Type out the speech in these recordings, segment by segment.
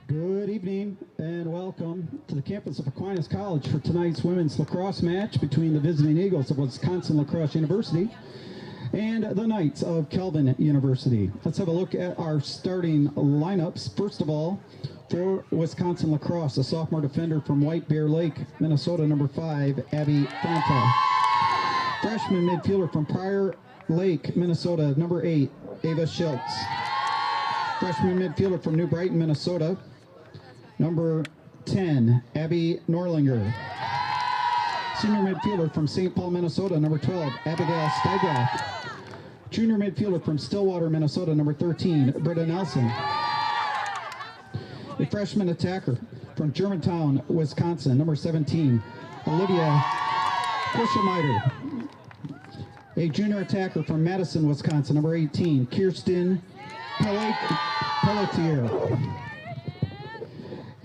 Good evening and welcome to the campus of Aquinas College for tonight's women's lacrosse match between the visiting Eagles of Wisconsin-LaCrosse University and the Knights of Kelvin University. Let's have a look at our starting lineups. First of all, for Wisconsin-LaCrosse, a sophomore defender from White Bear Lake, Minnesota, number 5, Abby Fanta. Freshman midfielder from Prior Lake, Minnesota, number 8, Ava Schultz. Freshman midfielder from New Brighton, Minnesota, number 10, Abby Norlinger. Senior midfielder from St. Paul, Minnesota, number 12, Abigail Steigroff. Junior midfielder from Stillwater, Minnesota, number 13, Britta Nelson. A freshman attacker from Germantown, Wisconsin, number 17, Olivia Kuschelmeiter. A junior attacker from Madison, Wisconsin, number 18, Kirsten Pelletier.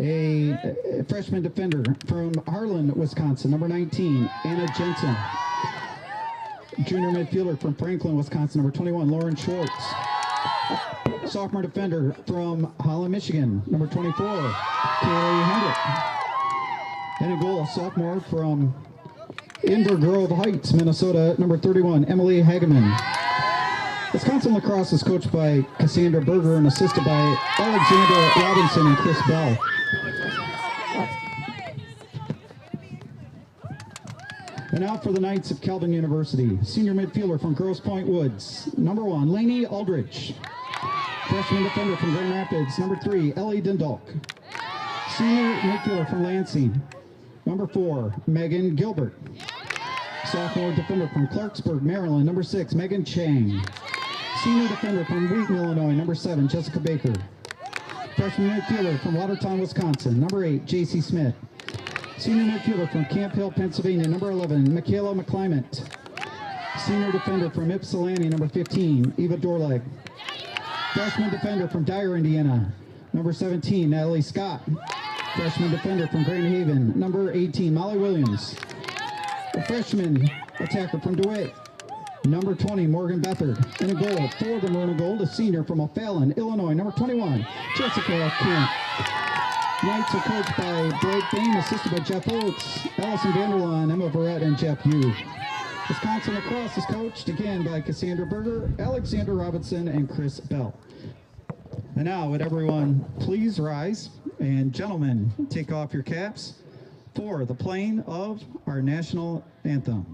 A freshman defender from Harlan, Wisconsin, number 19, Anna Jensen. Junior midfielder from Franklin, Wisconsin, number 21, Lauren Schwartz. Sophomore defender from Holland, Michigan, number 24, Kaylee Hendrick. And a goal, sophomore from Inver Grove Heights, Minnesota, number 31, Emily Hageman. Wisconsin-LaCrosse is coached by Cassandra Berger and assisted by Alexandra Robinson and Chris Bell. And now for the Knights of Kelvin University. Senior midfielder from Grosse Pointe Woods, number 1, Lainey Aldrich. Freshman defender from Grand Rapids, number 3, Ellie Dindalk. Senior midfielder from Lansing, number 4, Megan Gilbert. Sophomore defender from Clarksburg, Maryland, number 6, Megan Chang. Senior defender from Wheaton, Illinois, number 7, Jessica Baker. Freshman midfielder from Watertown, Wisconsin, number 8, J.C. Smith. Senior midfielder from Camp Hill, Pennsylvania, number 11, Michaela McClimate. Senior defender from Ypsilanti, number 15, Eva Dorleg. Freshman defender from Dyer, Indiana, number 17, Natalie Scott. Freshman defender from Grand Haven, number 18, Molly Williams. A freshman attacker from DeWitt, number 20, Morgan Bethard. And a goal, 4 of them are in a goal, the senior from O'Fallon, Illinois, number 21, Jessica Kemp. Knights are coached by Blake Bain, assisted by Jeff Oates, Allison Vanderlaan, Emma Verrett, and Jeff Yu. Wisconsin-LaCrosse is coached again by Cassandra Berger, Alexander Robinson, and Chris Bell. And now, would everyone please rise, and gentlemen, take off your caps for the playing of our national anthem.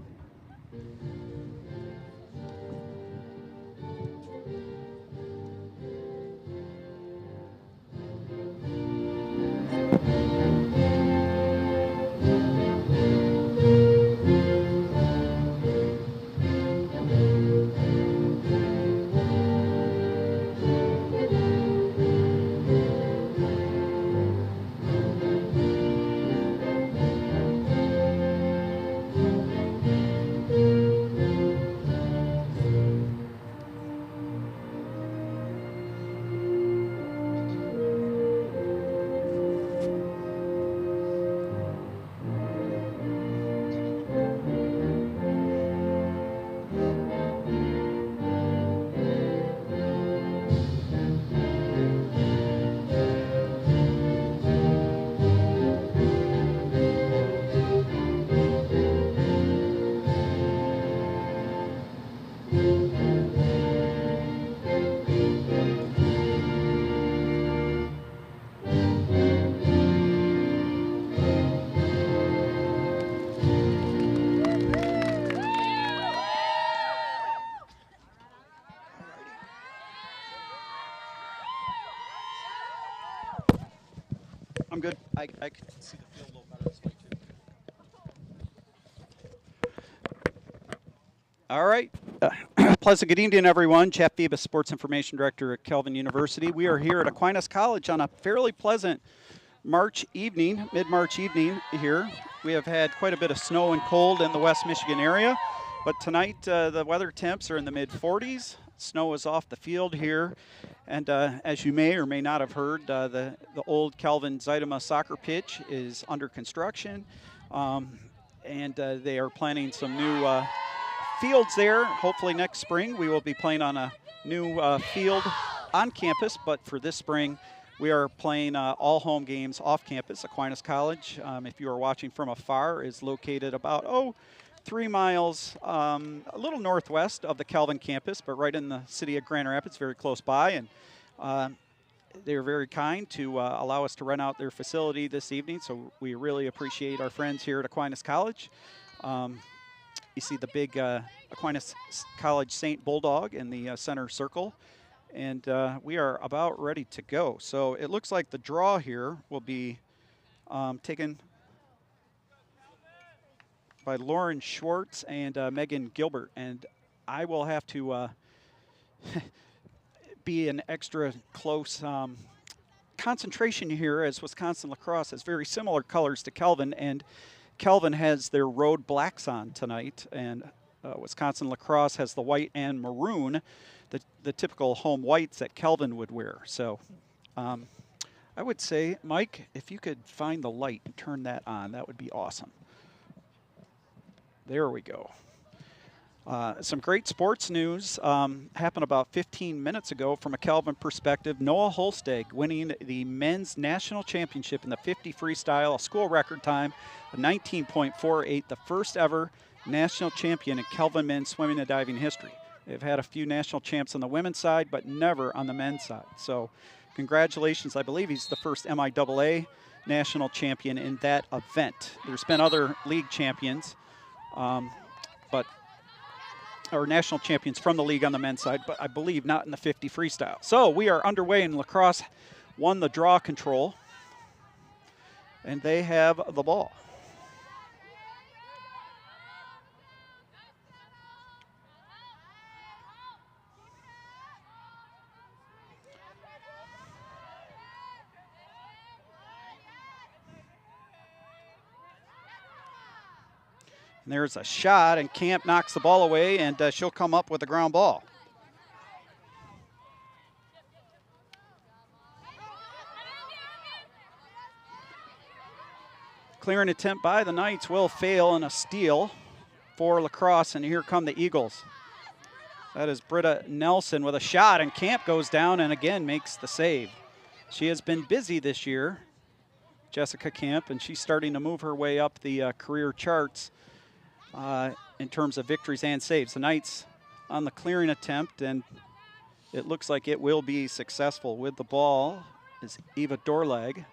I'm good. I can see the field a little better this way too. All right. Pleasant good evening, everyone. Jeff Phoebus, Sports Information Director at Kelvin University. We are here at Aquinas College on a fairly pleasant March evening, mid-March evening here. We have had quite a bit of snow and cold in the West Michigan area, but tonight the weather temps are in the mid-40s. Snow is off the field here. And as you may or may not have heard, the old Kelvin Zeitema soccer pitch is under construction. And they are planning some new fields there. Hopefully next spring we will be playing on a new field on campus. But for this spring, We are playing all home games off campus. Aquinas College, if you are watching from afar, is located about 3 miles a little northwest of the Calvin campus, but right in the city of Grand Rapids, very close by. And they're very kind to allow us to rent out their facility this evening, so we really appreciate our friends here at Aquinas College. You see the big Aquinas College Saint Bulldog in the center circle. And we are about ready to go. So it looks like the draw here will be taken by Lauren Schwartz and Megan Gilbert. And I will have to be an extra close concentration here, as Wisconsin-LaCrosse has very similar colors to Calvin. And Calvin has their road blacks on tonight. And Wisconsin-LaCrosse has the white and maroon, the typical home whites that Calvin would wear. So I would say, Mike, if you could find the light and turn that on, that would be awesome. There we go. Some great sports news happened about 15 minutes ago from a Calvin perspective. Noah Holsteg winning the men's national championship in the 50 freestyle, a school record time of 19.48, the first ever national champion in Calvin men's swimming and diving history. They've had a few national champs on the women's side, but never on the men's side. So congratulations. I believe he's the first MIAA national champion in that event. There's been other league champions, or national champions from the league on the men's side, but I believe not in the 50 freestyle. So we are underway, and LaCrosse won the draw control, and they have the ball. And there's a shot, and Camp knocks the ball away, and she'll come up with a ground ball. Clearing attempt by the Knights will fail, and a steal for LaCrosse, and here come the Eagles. That is Britta Nelson with a shot, and Camp goes down and again makes the save. She has been busy this year, Jessica Camp, and she's starting to move her way up the career charts in terms of victories and saves. The Knights on the clearing attempt, and it looks like it will be successful. With the ball is Eva Dorlag.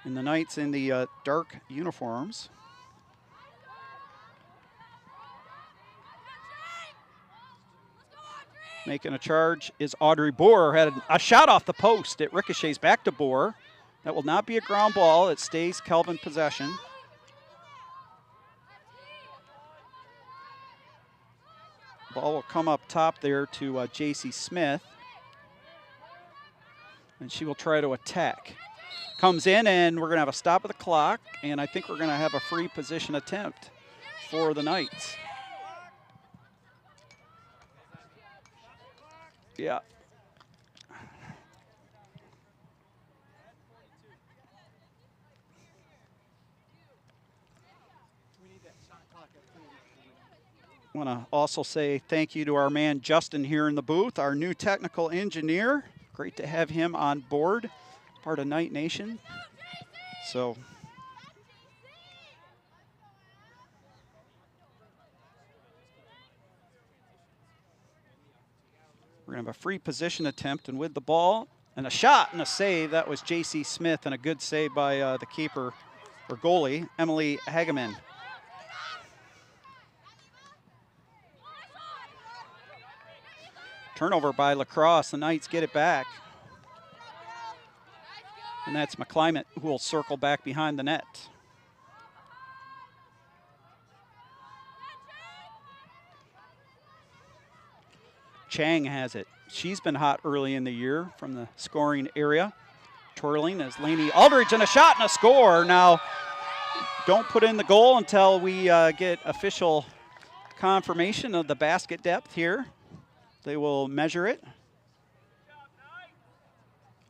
And the Knights in the dark uniforms. Making a charge is Audrey Boer. Had a shot off the post. It ricochets back to Boer. That will not be a ground ball. It stays Calvin possession. Ball will come up top there to J.C. Smith. And she will try to attack. Comes in, and we're going to have a stop of the clock, and I think we're going to have a free position attempt for the Knights. Yeah. I want to also say thank you to our man Justin here in the booth, our new technical engineer. Great to have him on board, part of Knight Nation. So we're going to have a free position attempt, and with the ball and a shot and a save, that was J.C. Smith, and a good save by the keeper or goalie, Emily Hageman. Turnover by LaCrosse. The Knights get it back. And that's McClimate who will circle back behind the net. Chang has it. She's been hot early in the year from the scoring area. Twirling as Lainey Aldridge, and a shot and a score. Now, don't put in the goal until we get official confirmation of the basket depth here. They will measure it.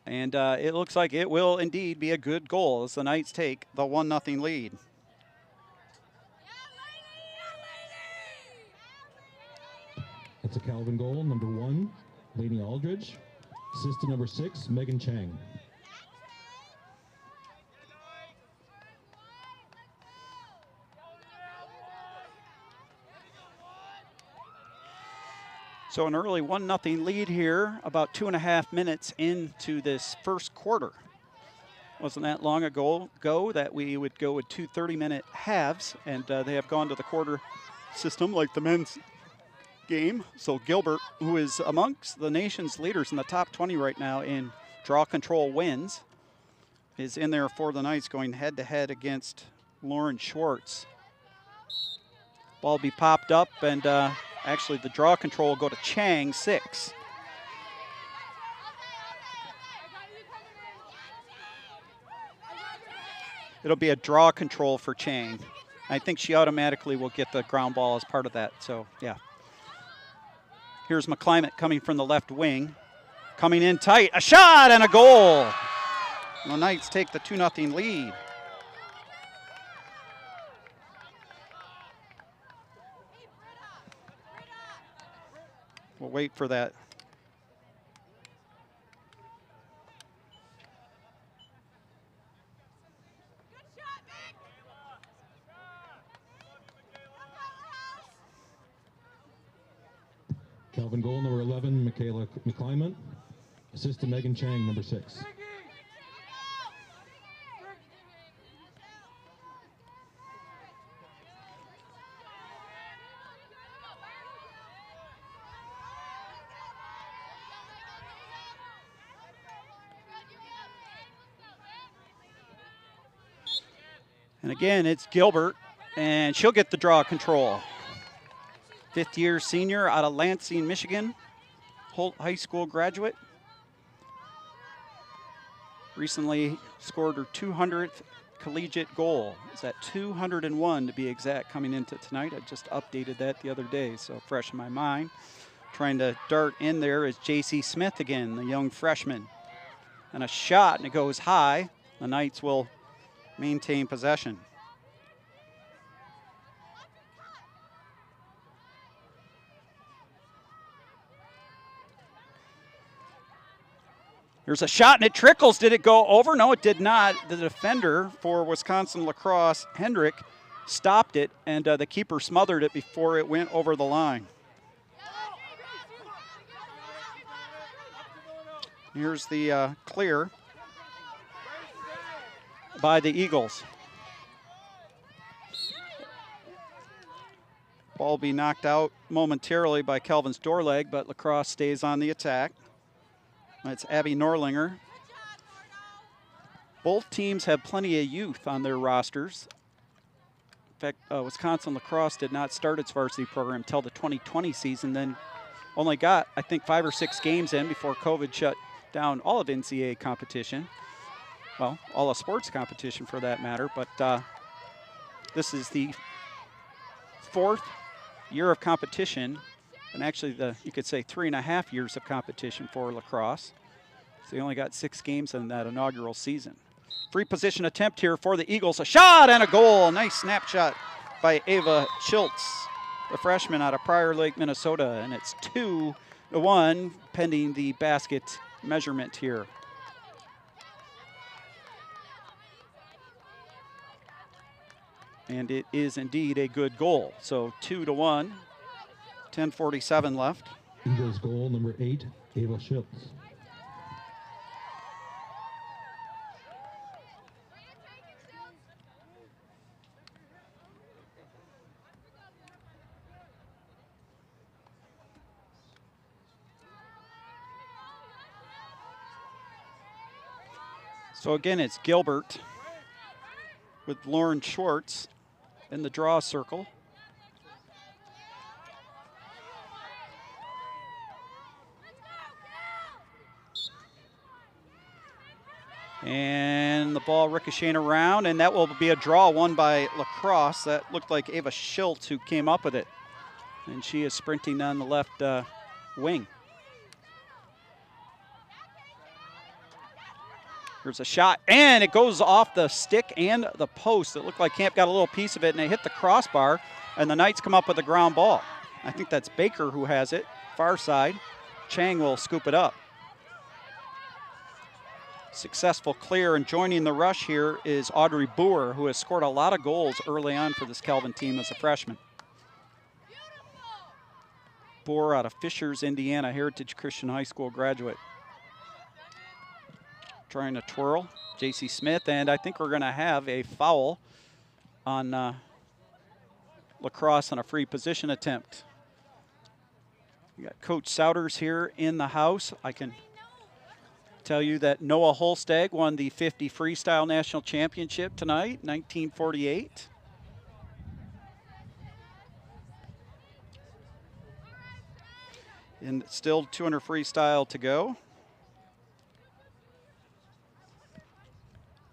And it looks like it will indeed be a good goal as the Knights take the 1-0 lead. At It's a Calvin goal. Number 1, Lainey Aldridge. Assist to number 6, Megan Chang. So an early 1-0 lead here, about 2.5 minutes into this first quarter. Wasn't that long ago that we would go with 2 30-minute halves, and they have gone to the quarter system like the men's game. So Gilbert, who is amongst the nation's leaders in the top 20 right now in draw control wins, is in there for the Knights, going head-to-head against Lauren Schwartz. Ball be popped up, and actually the draw control will go to Chang, 6. It'll be a draw control for Chang. I think she automatically will get the ground ball as part of that, so yeah. Here's McClimate coming from the left wing. Coming in tight, a shot and a goal. The Knights take the 2-0 lead. We'll wait for that. Calvin goal, number 11, Michaela McClimate. Assist to Megan Chang, number 6. And again, it's Gilbert, and she'll get the draw control. 5th-year senior out of Lansing, Michigan. Holt High School graduate. Recently scored her 200th collegiate goal. It's at 201 to be exact coming into tonight. I just updated that the other day, so fresh in my mind. Trying to dart in there is J.C. Smith again, the young freshman. And a shot, and it goes high. The Knights will maintain possession. There's a shot, and it trickles. Did it go over? No, it did not. The defender for Wisconsin-LaCrosse, Hendrick, stopped it, and the keeper smothered it before it went over the line. Here's the clear by the Eagles. Ball be knocked out momentarily by Kelvin Storleg, but LaCrosse stays on the attack. That's Abby Norlinger. Both teams have plenty of youth on their rosters. In fact, Wisconsin-LaCrosse did not start its varsity program until the 2020 season, then only got, I think, 5 or 6 games in before COVID shut down all of NCAA competition. Well, all of sports competition for that matter, but this is the 4th year of competition, and actually you could say 3.5 years of competition for LaCrosse. So they only got 6 games in that inaugural season. Free position attempt here for the Eagles. A shot and a goal. Nice snapshot by Ava Schultz, the freshman out of Prior Lake, Minnesota. And it's 2-1 pending the basket measurement here. And it is indeed a good goal. So 2-1, 10:47 left. Eagles goal, number 8, Ava Schultz. So again, it's Gilbert with Lauren Schwartz in the draw circle. And the ball ricocheting around, and that will be a draw won by LaCrosse. That looked like Ava Schultz who came up with it. And she is sprinting on the left wing. Here's a shot, and it goes off the stick and the post. It looked like Camp got a little piece of it, and they hit the crossbar, and the Knights come up with a ground ball. I think that's Baker who has it, far side. Chang will scoop it up. Successful clear, and joining the rush here is Audrey Boer, who has scored a lot of goals early on for this Calvin team as a freshman. Boer out of Fishers, Indiana, Heritage Christian High School graduate. Trying to twirl, J.C. Smith, and I think we're going to have a foul on LaCrosse on a free position attempt. We got Coach Souders here in the house. I can tell you that Noah Holstag won the 50 Freestyle National Championship tonight, 1948. And still 200 freestyle to go.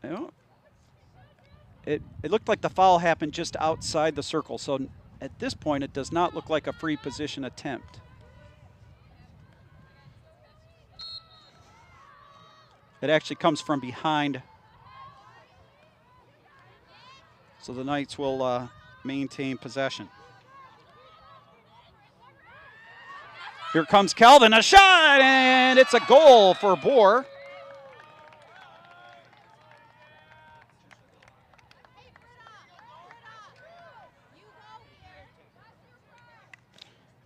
You know, it looked like the foul happened just outside the circle, so at this point it does not look like a free position attempt. It actually comes from behind. So the Knights will maintain possession. Here comes Calvin, a shot, and it's a goal for Boer.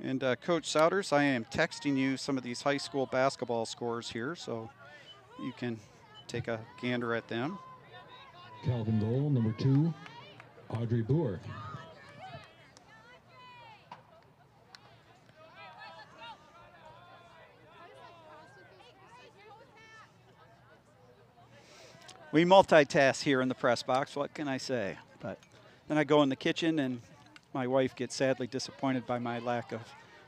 And Coach Souders, I am texting you some of these high school basketball scores here, so you can take a gander at them. Calvin goal, number 2, Audrey Boer. We multitask here in the press box, what can I say? But then I go in the kitchen and my wife gets sadly disappointed by my lack of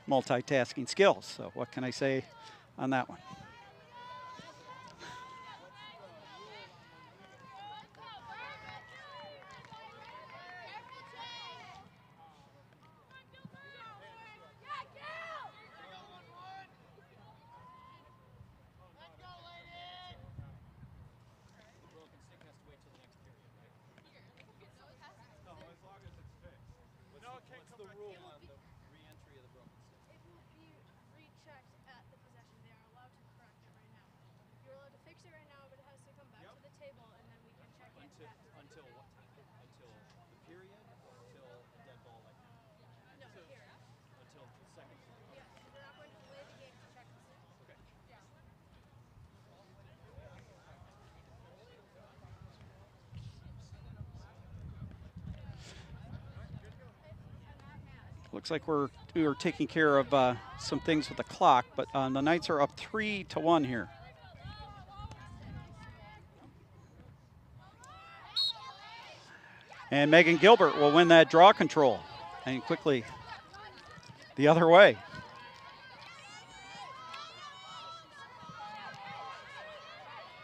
multitasking skills. So what can I say on that one? Looks like we were taking care of some things with the clock, but the Knights are up 3-1 here. And Megan Gilbert will win that draw control, and quickly the other way.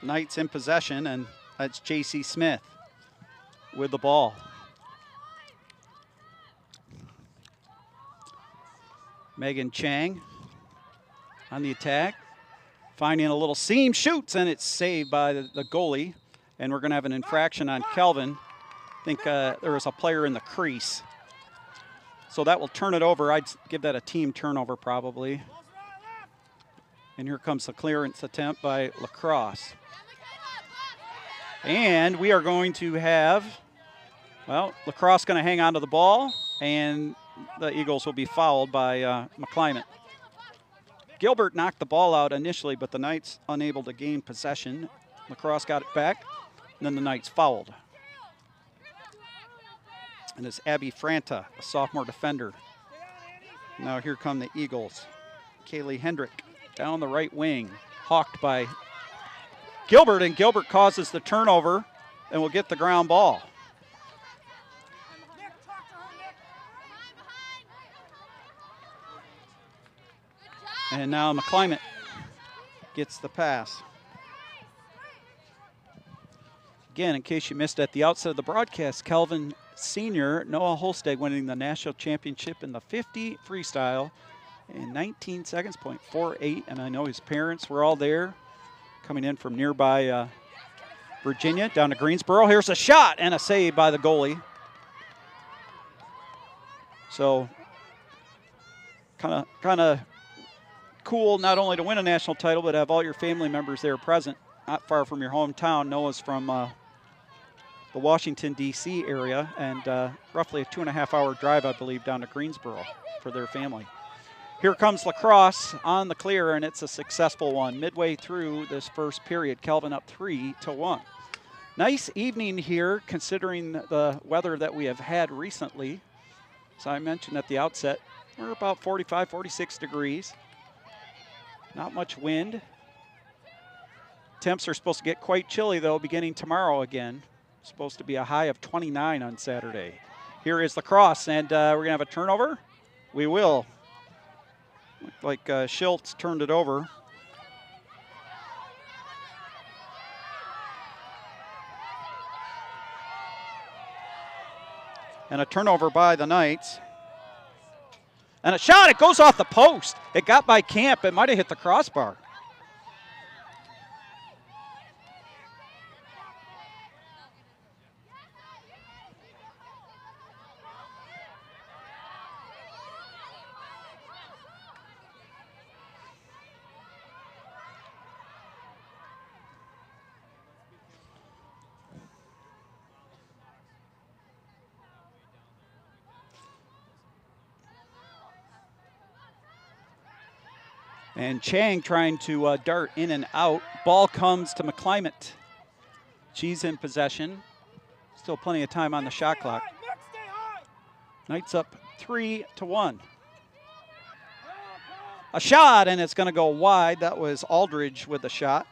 Knights in possession, and that's J.C. Smith with the ball. Megan Chang on the attack, finding a little seam, shoots, and it's saved by the goalie. And we're going to have an infraction on Kelvin. I think there was a player in the crease. So that will turn it over. I'd give that a team turnover probably. And here comes the clearance attempt by LaCrosse. And we are going to have, well, LaCrosse going to hang on to the ball, and the Eagles will be fouled by McClymont. Gilbert knocked the ball out initially, but the Knights unable to gain possession. LaCrosse got it back, and then the Knights fouled. And it's Abby Franta, a sophomore defender. Now here come the Eagles. Kaylee Hendrick down the right wing, hawked by Gilbert, and Gilbert causes the turnover and will get the ground ball. And now McClymont gets the pass. Again, in case you missed at the outset of the broadcast, Calvin senior Noah Holsteg winning the national championship in the 50 freestyle in 19 seconds, .48. And I know his parents were all there, coming in from nearby Virginia down to Greensboro. Here's a shot and a save by the goalie. So kind of cool not only to win a national title, but have all your family members there present, not far from your hometown. Noah's from the Washington, D.C. area, and roughly a 2.5-hour drive, I believe, down to Greensboro for their family. Here comes LaCrosse on the clear, and it's a successful one. Midway through this first period, Calvin up 3-1. Nice evening here, considering the weather that we have had recently. As I mentioned at the outset, we're about 45, 46 degrees. Not much wind. Temps are supposed to get quite chilly, though, beginning tomorrow again. Supposed to be a high of 29 on Saturday. Here is LaCrosse, and we're going to have a turnover. We will. Looked like Schultz turned it over. And a turnover by the Knights. And a shot, it goes off the post. It got by Camp, it might have hit the crossbar. And Chang trying to dart in and out. Ball comes to McClymont. She's in possession. Still plenty of time on the shot clock. Knights up 3-1. A shot, and it's going to go wide. That was Aldridge with the shot.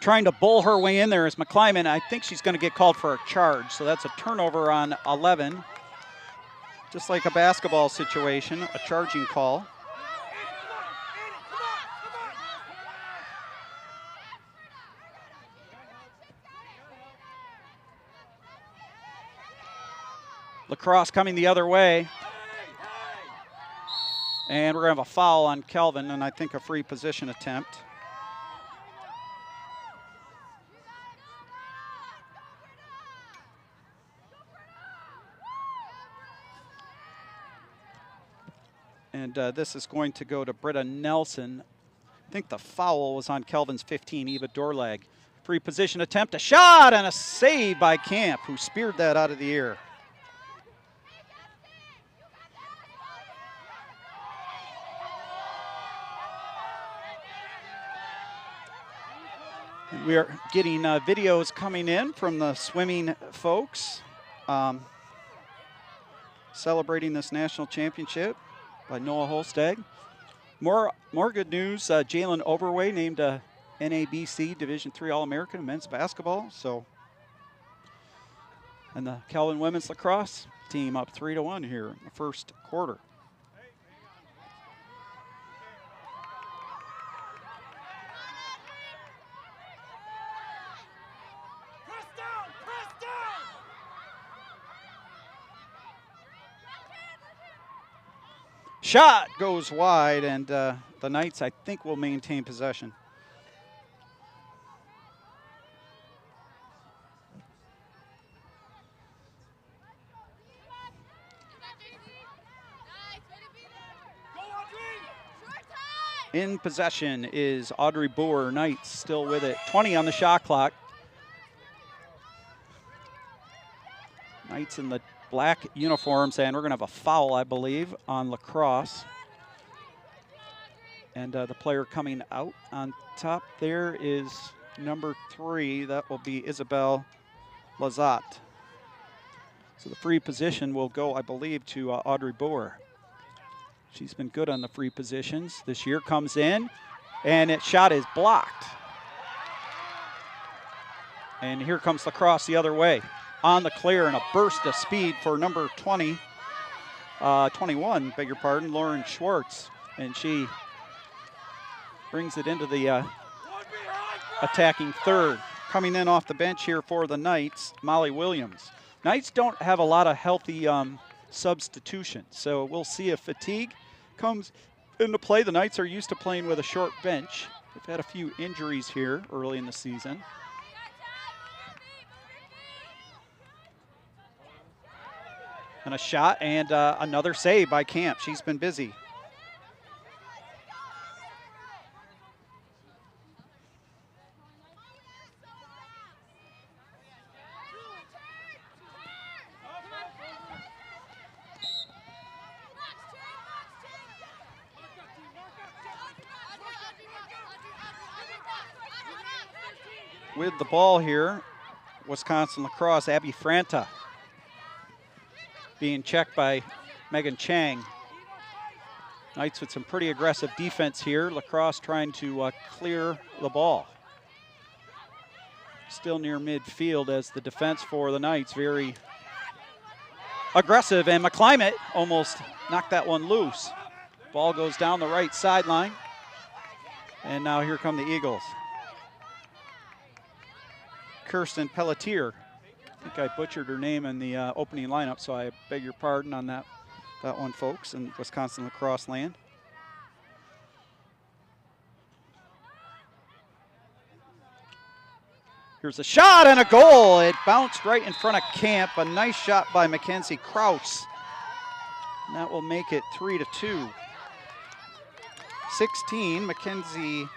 Trying to bowl her way in there is McClymont. I think she's going to get called for a charge, so that's a turnover on 11. Just like a basketball situation, a charging call. LaCrosse coming the other way. And we're going to have a foul on Kelvin, and I think a free position attempt. And this is going to go to Britta Nelson. I think the foul was on Kelvin's 15, Eva Dorlag. Free position attempt, a shot, and a save by Camp, who speared that out of the air. And we are getting videos coming in from the swimming folks celebrating this national championship by Noah Holstag. More good news. Jalen Overway named a NABC Division III All-American in men's basketball. And the Calvin women's lacrosse team up 3-1 here in the first quarter. Shot goes wide, and the Knights, I think, will maintain possession. In possession is Audrey Boer. Knights still with it. 20 on the shot clock. Knights in the black uniforms, and we're going to have a foul, I believe, on LaCrosse. And the player coming out on top there is number 3. That will be Isabel Lazat. So the free position will go, I believe, to Audrey Boer. She's been good on the free positions this year. Comes in, and its shot is blocked. And here comes LaCrosse the other way. On the clear and a burst of speed for number 21, beg your pardon, Lauren Schwartz. And she brings it into the attacking third. Coming in off the bench here for the Knights, Molly Williams. Knights don't have a lot of healthy substitutions, so we'll see if fatigue comes into play. The Knights are used to playing with a short bench. We've had a few injuries here early in the season. And a shot and another save by Camp. She's been busy. With the ball here, Wisconsin-LaCrosse, Abby Franta being checked by Megan Chang. Knights with some pretty aggressive defense here. LaCrosse trying to clear the ball. Still near midfield as the defense for the Knights very aggressive, and McClimate almost knocked that one loose. Ball goes down the right sideline, and now here come the Eagles. Kirsten Pelletier. I think I butchered her name in the opening lineup, so I beg your pardon on that one, folks, in Wisconsin-LaCrosse land. Here's a shot and a goal. It bounced right in front of Camp. A nice shot by Mackenzie Kraus. And that will make it 3-2. 16, Mackenzie.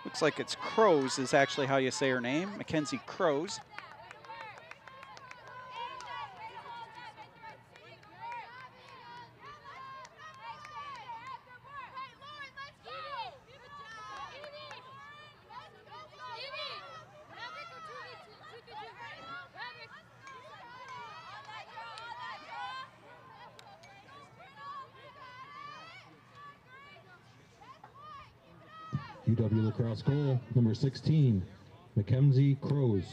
Looks like it's Crows is actually how you say her name, Mackenzie Crows. UW-LaCrosse goal, number 16, Mackenzie Crows.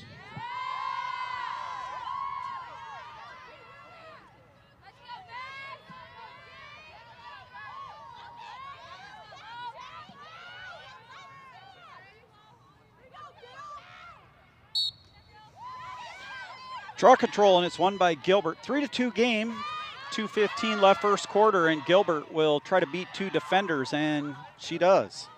Draw control, and it's won by Gilbert. 3-2 game, 2:15 left first quarter, and Gilbert will try to beat two defenders, and she does.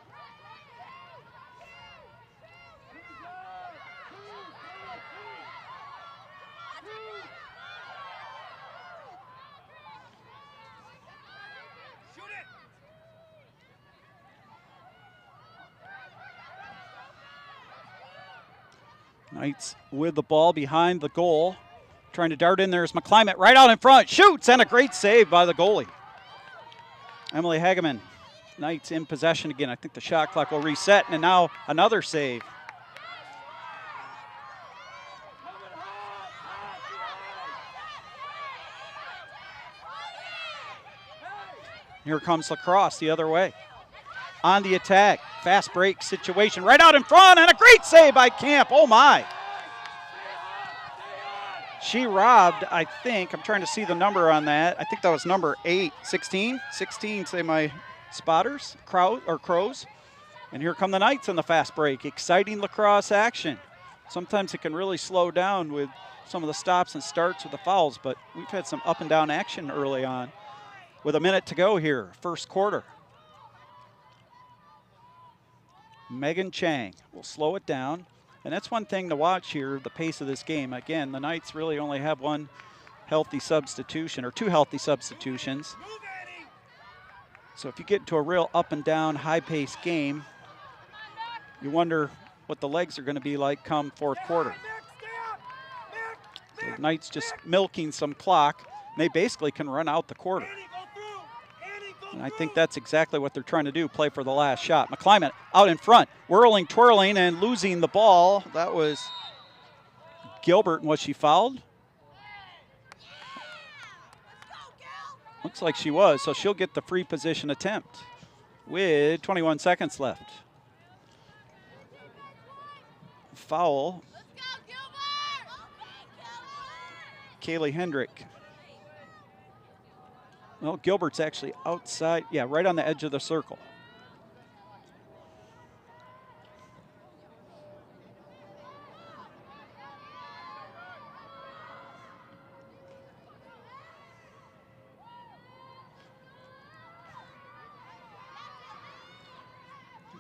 Knights with the ball behind the goal. Trying to dart in there is McClimate right out in front. Shoots, and a great save by the goalie. Emily Hageman. Knights in possession again. I think the shot clock will reset, and now another save. Here comes LaCrosse the other way. On the attack, fast break situation, right out in front, and a great save by Camp. Oh my. She robbed, I think, I'm trying to see the number on that. I think that was number 16, say my spotters, Crows. And here come the Knights on the fast break. Exciting lacrosse action. Sometimes it can really slow down with some of the stops and starts with the fouls, but we've had some up and down action early on. With a minute to go here, first quarter. Megan Chang will slow it down. And that's one thing to watch here, the pace of this game. Again, the Knights really only have one healthy substitution, or two healthy substitutions. So if you get into a real up and down, high-paced game, you wonder what the legs are going to be like come fourth quarter. So the Knights just milking some clock, and they basically can run out the quarter. And I think that's exactly what they're trying to do, play for the last shot. McClimate out in front, whirling, twirling, and losing the ball. That was Gilbert, and was she fouled? Looks like she was, so she'll get the free position attempt with 21 seconds left. Foul. Kaylee Hendrick. Well, Gilbert's actually outside, yeah, right on the edge of the circle.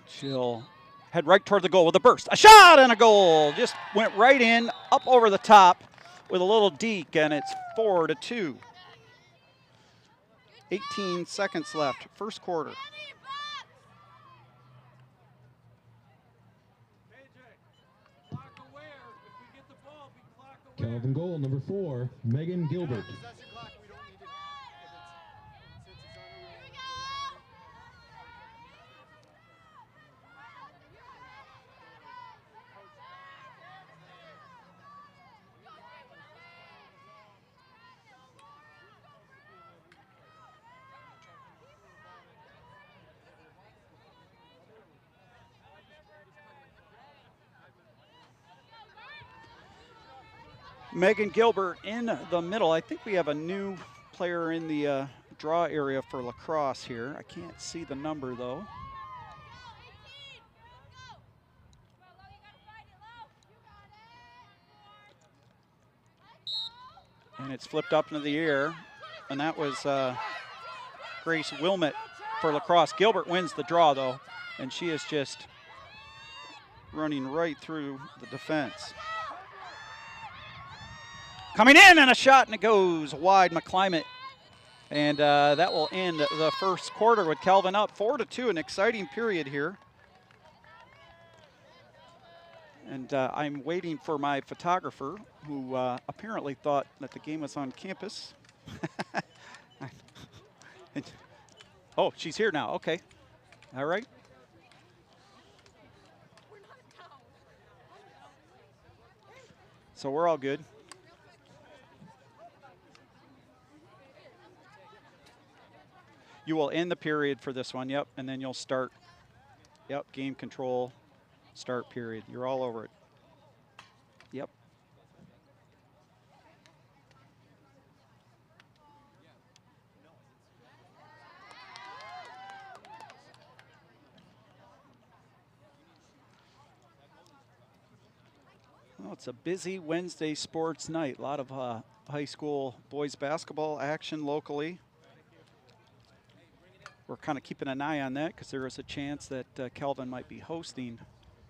She'll head right toward the goal with a burst. A shot and a goal. Just went right in, up over the top with a little deke, and it's 4-2. 18 seconds left, first quarter. Calvin goal, number 4, Megan Gilbert. Megan Gilbert in the middle. I think we have a new player in the draw area for lacrosse here. I can't see the number though. And it's flipped up into the air, and that was Grace Wilmot for lacrosse. Gilbert wins the draw though, and she is just running right through the defense. Coming in, and a shot, and it goes wide. McClimate, and that will end the first quarter with Calvin up 4-2. An exciting period here. And I'm waiting for my photographer, who apparently thought that the game was on campus. Oh, she's here now. Okay. All right. So we're all good. You will end the period for this one, yep, and then you'll start, yep, game control, start period. You're all over it. Yep. Well, it's a busy Wednesday sports night. A lot of high school boys basketball action locally. We're kind of keeping an eye on that because there is a chance that Calvin might be hosting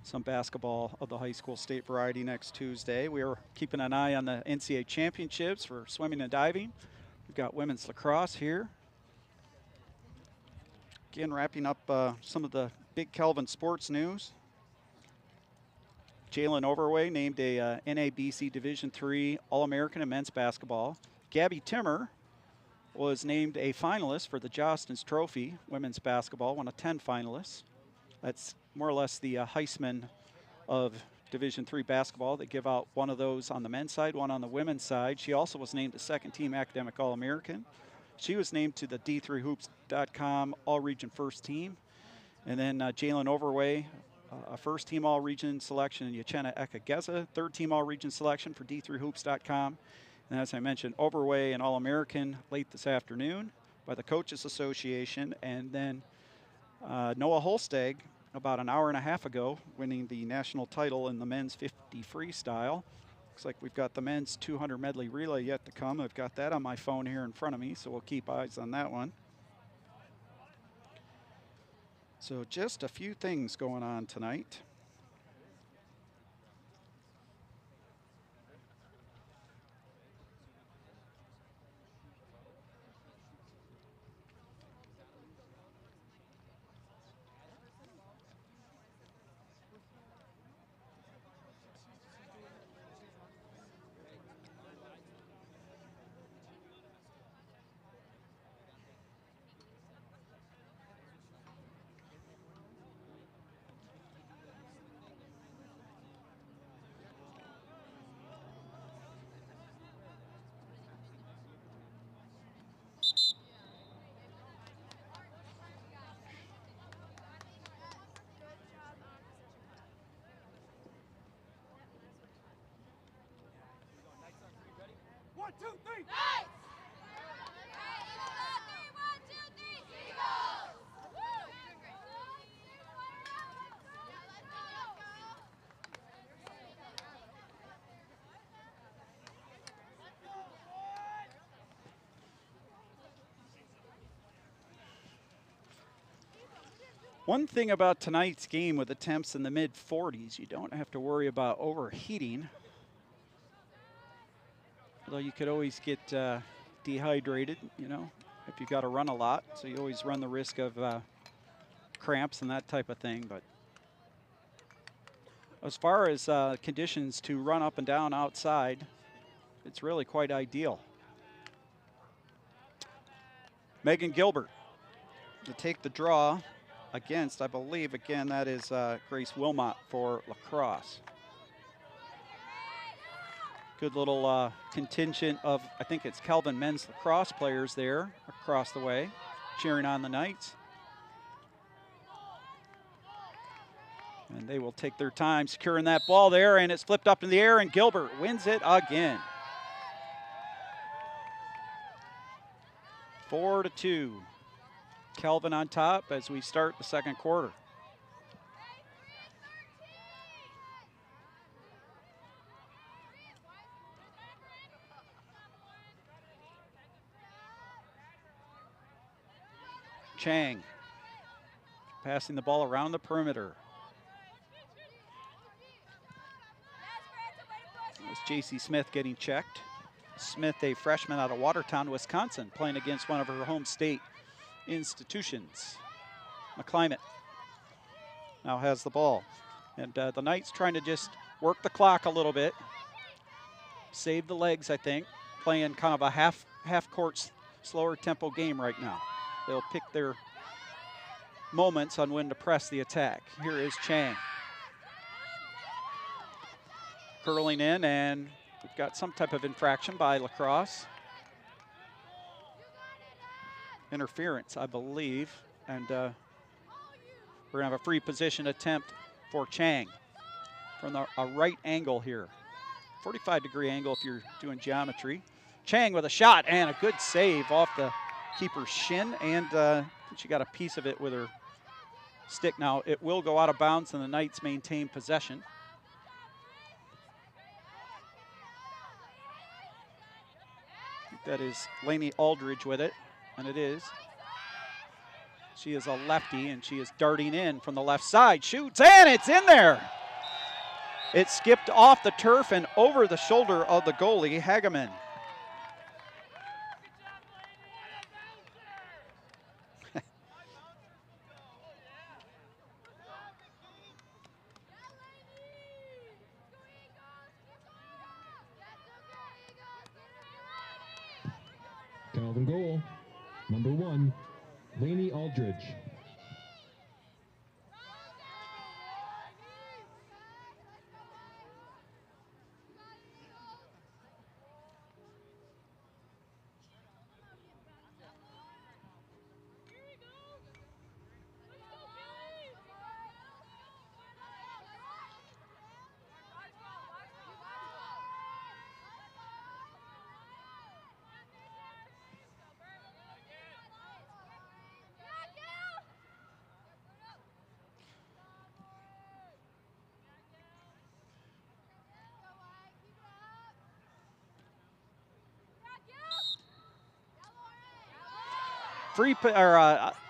some basketball of the high school state variety next Tuesday. We are keeping an eye on the NCAA championships for swimming and diving. We've got women's lacrosse here. Again, wrapping up some of the big Calvin sports news. Jalen Overway named a NABC Division III All-American in men's basketball. Gabby Timmer was named a finalist for the Jostens Trophy, women's basketball, one of 10 finalists. That's more or less the Heisman of Division III basketball. They give out one of those on the men's side, one on the women's side. She also was named a second-team academic All-American. She was named to the D3Hoops.com All-Region First Team. And then Jalen Overway, a first-team All-Region selection, and Uchenna Ekageza, third-team All-Region selection for D3Hoops.com. And as I mentioned, Overway and All-American late this afternoon by the Coaches Association. And then Noah Holstag, about an hour and a half ago, winning the national title in the men's 50 freestyle. Looks like we've got the men's 200 medley relay yet to come. I've got that on my phone here in front of me, so we'll keep eyes on that one. So just a few things going on tonight. One, two, three. One thing about tonight's game with the temps in the mid-40s, you don't have to worry about overheating. Although you could always get dehydrated, you know, if you've got to run a lot. So you always run the risk of cramps and that type of thing. But as far as conditions to run up and down outside, it's really quite ideal. Megan Gilbert to take the draw against, I believe, again, that is Grace Wilmot for LaCrosse. Good little contingent of, I think it's Calvin men's lacrosse players there across the way, cheering on the Knights. And they will take their time securing that ball there, and it's flipped up in the air, and Gilbert wins it again. 4-2. Calvin on top as we start the second quarter. Chang passing the ball around the perimeter. That's J.C. Smith getting checked. Smith, a freshman out of Watertown, Wisconsin, playing against one of her home state institutions. McClimate now has the ball. And the Knights trying to just work the clock a little bit. Save the legs, I think. Playing kind of a half-court, slower tempo game right now. They'll pick their moments on when to press the attack. Here is Chang. Curling in, and we've got some type of infraction by LaCrosse. Interference, I believe. And we're going to have a free position attempt for Chang from a right angle here. 45-degree angle if you're doing geometry. Chang with a shot and a good save off the keeper's shin, and she got a piece of it with her stick. Now it will go out of bounds, and the Knights maintain possession. I think that is Lainey Aldridge with it, and it is. She is a lefty, and she is darting in from the left side. Shoots, and it's in there. It skipped off the turf and over the shoulder of the goalie, Hageman. Calvin goal, number 1, Lainey Aldridge.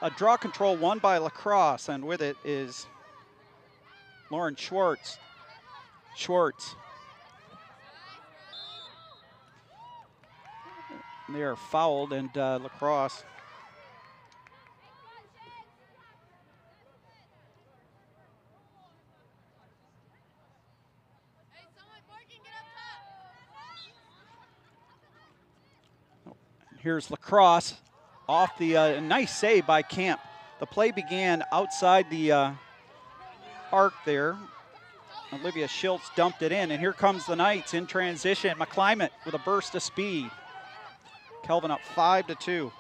A draw control won by LaCrosse, and with it is Lauren Schwartz. They are fouled, and LaCrosse. Here's LaCrosse. Off the nice save by Camp. The play began outside the arc there. Olivia Schultz dumped it in, and here comes the Knights in transition. McClimate with a burst of speed. Kelvin up 5-2.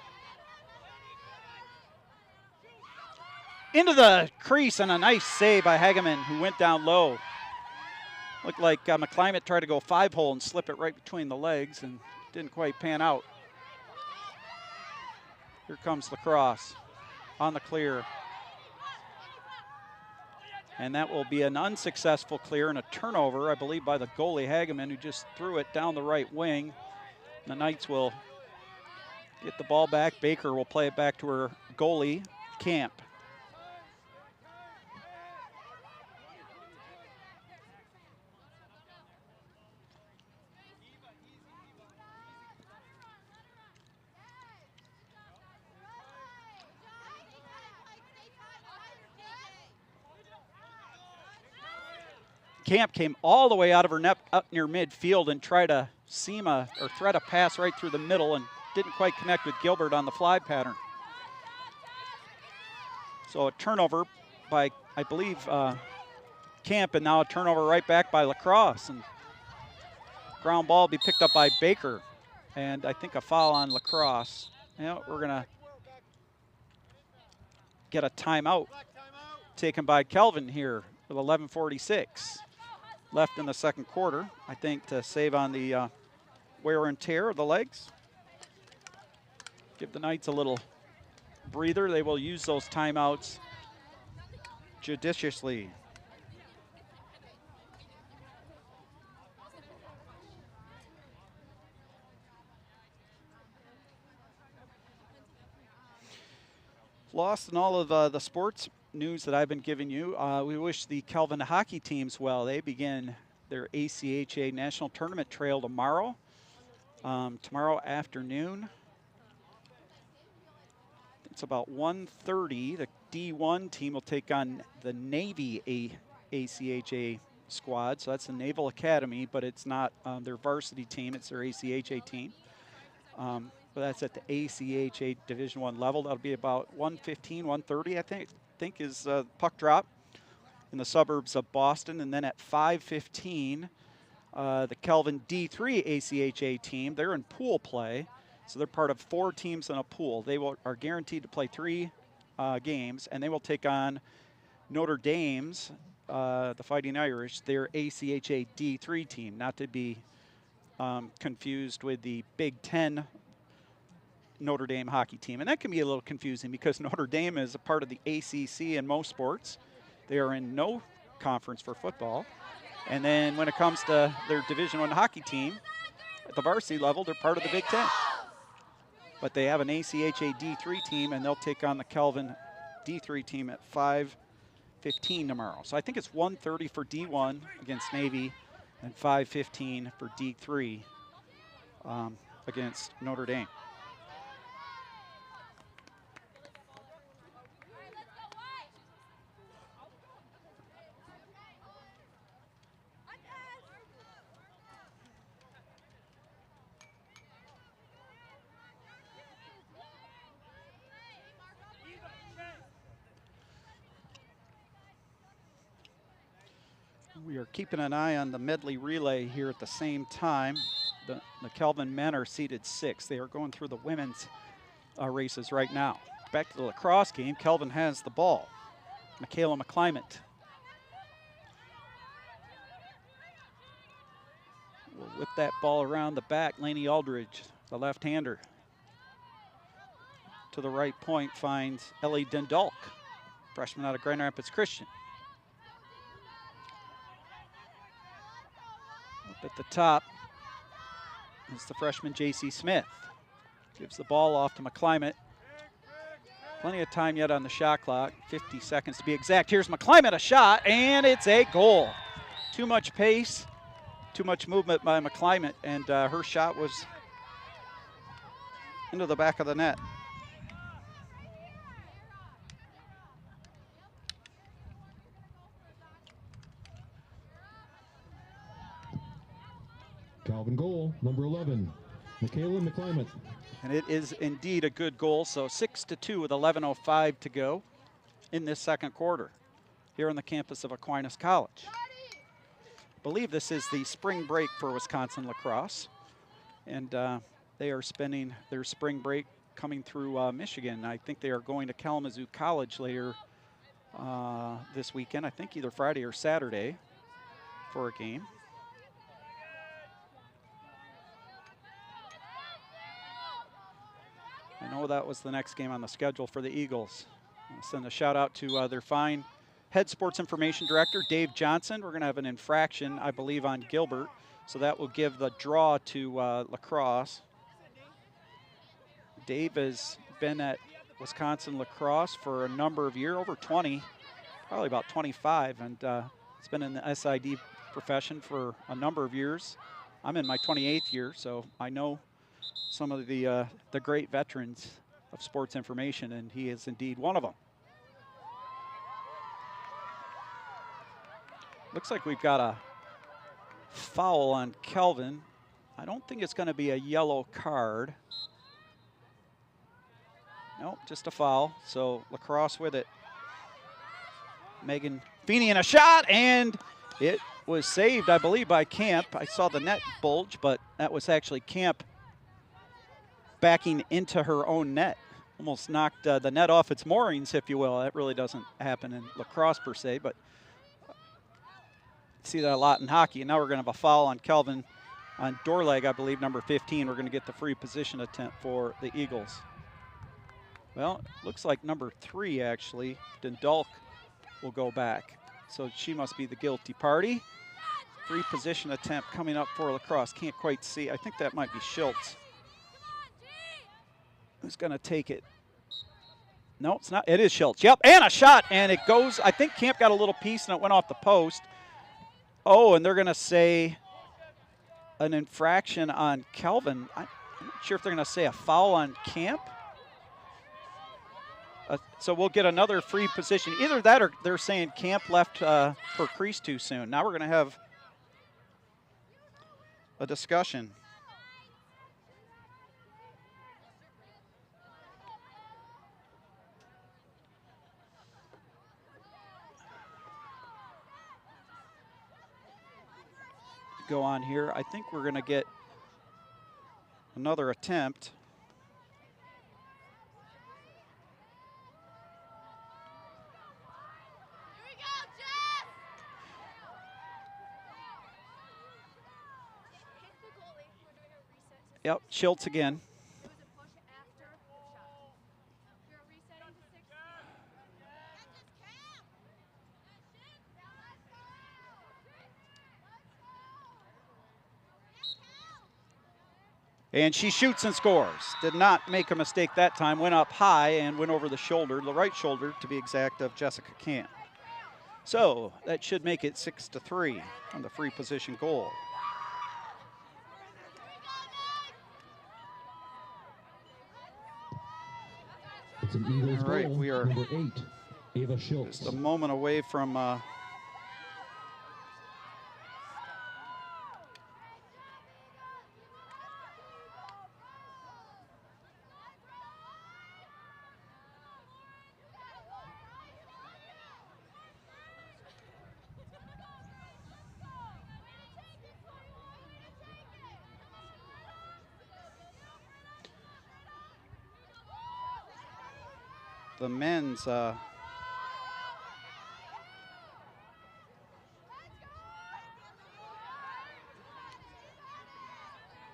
Into the crease, and a nice save by Hageman, who went down low. Looked like McClimate tried to go 5-hole and slip it right between the legs, and didn't quite pan out. Here comes LaCrosse on the clear. And that will be an unsuccessful clear and a turnover, I believe, by the goalie, Hageman, who just threw it down the right wing. The Knights will get the ball back. Baker will play it back to her goalie, Camp. Camp came all the way out of her net up near midfield and tried to thread a pass right through the middle and didn't quite connect with Gilbert on the fly pattern. So a turnover by, I believe, Camp, and now a turnover right back by LaCrosse. And ground ball will be picked up by Baker. And I think a foul on LaCrosse. Yeah, we're going to get a timeout taken by Kelvin here with 11:46 left in the second quarter, I think, to save on the wear and tear of the legs. Give the Knights a little breather. They will use those timeouts judiciously. Lost in all of the sports news that I've been giving you, we wish the Kelvin hockey teams well. They begin their ACHA National Tournament Trail tomorrow. Tomorrow afternoon, it's about 1:30. The D1 team will take on the Navy ACHA squad. So that's the Naval Academy, but it's not their varsity team. It's their ACHA team. But that's at the ACHA Division I level. That'll be about 1:15, 1:30, I think is puck drop in the suburbs of Boston. And then at 5:15, the Kelvin D3 ACHA team, they're in pool play. So they're part of 4 teams in a pool. They are guaranteed to play 3 games, and they will take on Notre Dame's, the Fighting Irish, their ACHA D3 team, not to be confused with the Big Ten Notre Dame hockey team. And that can be a little confusing because Notre Dame is a part of the ACC in most sports. They are in no conference for football. And then when it comes to their Division I hockey team, at the varsity level, they're part of the Big Ten. But they have an ACHA D3 team, and they'll take on the Kelvin D3 team at 5:15 tomorrow. So I think it's 1:30 for D1 against Navy and 5:15 for D3 against Notre Dame. We are keeping an eye on the medley relay here at the same time. The Kelvin men are seated 6th. They are going through the women's races right now. Back to the lacrosse game. Kelvin has the ball. Michaela McClimate will whip that ball around the back. Lainey Aldridge, the left-hander. To the right point finds Ellie Dundalk, freshman out of Grand Rapids Christian. At the top is the freshman J.C. Smith. Gives the ball off to McClimate. Plenty of time yet on the shot clock, 50 seconds to be exact. Here's McClimate, a shot, and it's a goal. Too much pace, too much movement by McClimate, and her shot was into the back of the net. Kelvin goal, number 11, Michaela McClimate. And it is indeed a good goal, so 6-2 with 11:05 to go in this second quarter here on the campus of Aquinas College. I believe this is the spring break for Wisconsin-LaCrosse, and they are spending their spring break coming through Michigan. I think they are going to Kalamazoo College later this weekend, I think either Friday or Saturday for a game. I know that was the next game on the schedule for the Eagles. I'll send a shout out to their fine head sports information director, Dave Johnson. We're going to have an infraction, I believe, on Gilbert. So that will give the draw to LaCrosse. Dave has been at Wisconsin-LaCrosse for a number of years, over 20, probably about 25, and it's been in the SID profession for a number of years. I'm in my 28th year, so I know some of the great veterans of sports information, and he is indeed one of them. Looks like we've got a foul on Kelvin. I don't think it's going to be a yellow card. Nope, just a foul. So LaCrosse with it. Megan Feeney in a shot, and it was saved, I believe, by Camp. I saw the net bulge, but that was actually Camp backing into her own net. Almost knocked the net off its moorings, if you will. That really doesn't happen in lacrosse per se, but see that a lot in hockey. And now we're going to have a foul on Kelvin on door leg, I believe, number 15. We're going to get the free position attempt for the Eagles. Well, looks like number 3, actually, Dundalk, will go back. So she must be the guilty party. Free position attempt coming up for LaCrosse. Can't quite see. I think that might be Schultz. Who's going to take it? No, it's not. It is Schultz. Yep, and a shot, and it goes. I think Camp got a little piece, and it went off the post. Oh, and they're going to say an infraction on Kelvin. I'm not sure if they're going to say a foul on Camp. So we'll get another free position. Either that or they're saying Camp left her crease too soon. Now we're going to have a discussion. Go on here. I think we're going to get another attempt. Yep, Schultz again. And she shoots and scores. Did not make a mistake that time. Went up high and went over the shoulder, the right shoulder to be exact, of Jessica Camp. So that should make it 6-3 on the free position goal. It's an Eagles All right, goal. we are number 8, Ava Schultz. just a moment away from the men's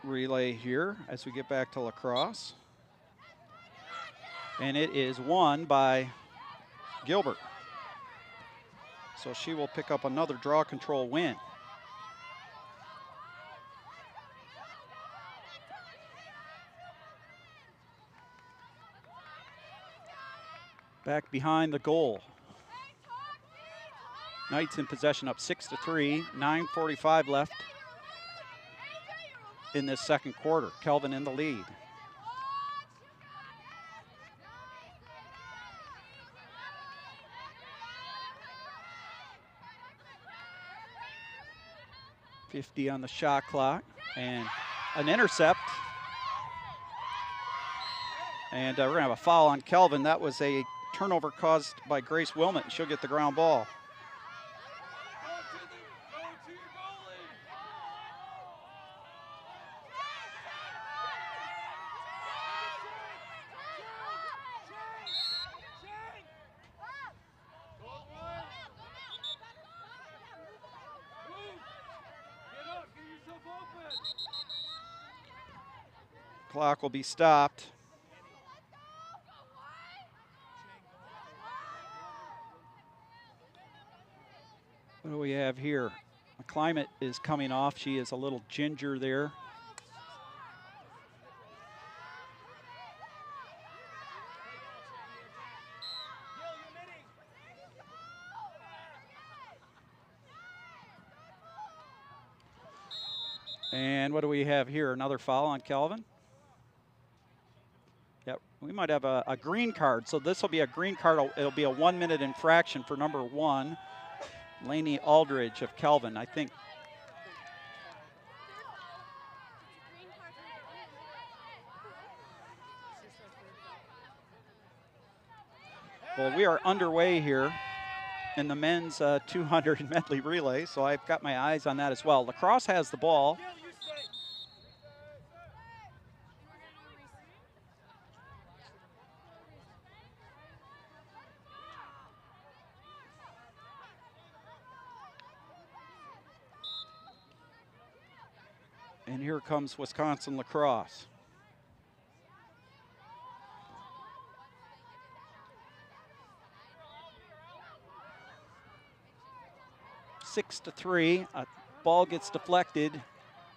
relay here as we get back to lacrosse. And it is won by Gilbert. So she will pick up another draw control win. Back behind the goal. Knights in possession, up 6-3, 9:45 left in this second quarter. Kelvin in the lead. .50 on the shot clock, and an intercept. And we're gonna have a foul on Kelvin. That was a turnover caused by Grace Wilmot, and she'll get the ground ball. Clock will be stopped. What do we have here? Climate is coming off. She is a little ginger there. And what do we have here? Another foul on Kelvin. Yep, we might have a green card. So this will be a green card. It'll be a 1-minute infraction for number 1. Lainey Aldridge of Calvin, I think. Well, we are underway here in the men's 200 medley relay, so I've got my eyes on that as well. LaCrosse has the ball. And here comes Wisconsin-LaCrosse. Six to 3, a ball gets deflected,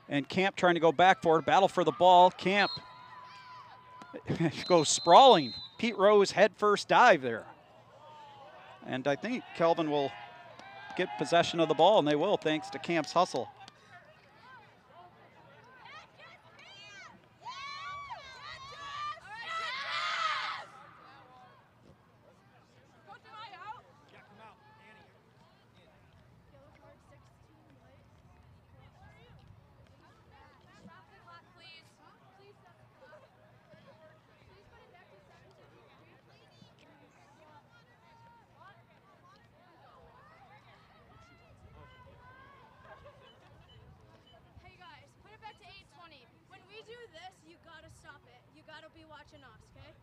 and Camp trying to go back for it, battle for the ball. Camp goes sprawling. Pete Rose head first dive there. And I think Calvin will get possession of the ball, and they will, thanks to Camp's hustle. Watching us, okay?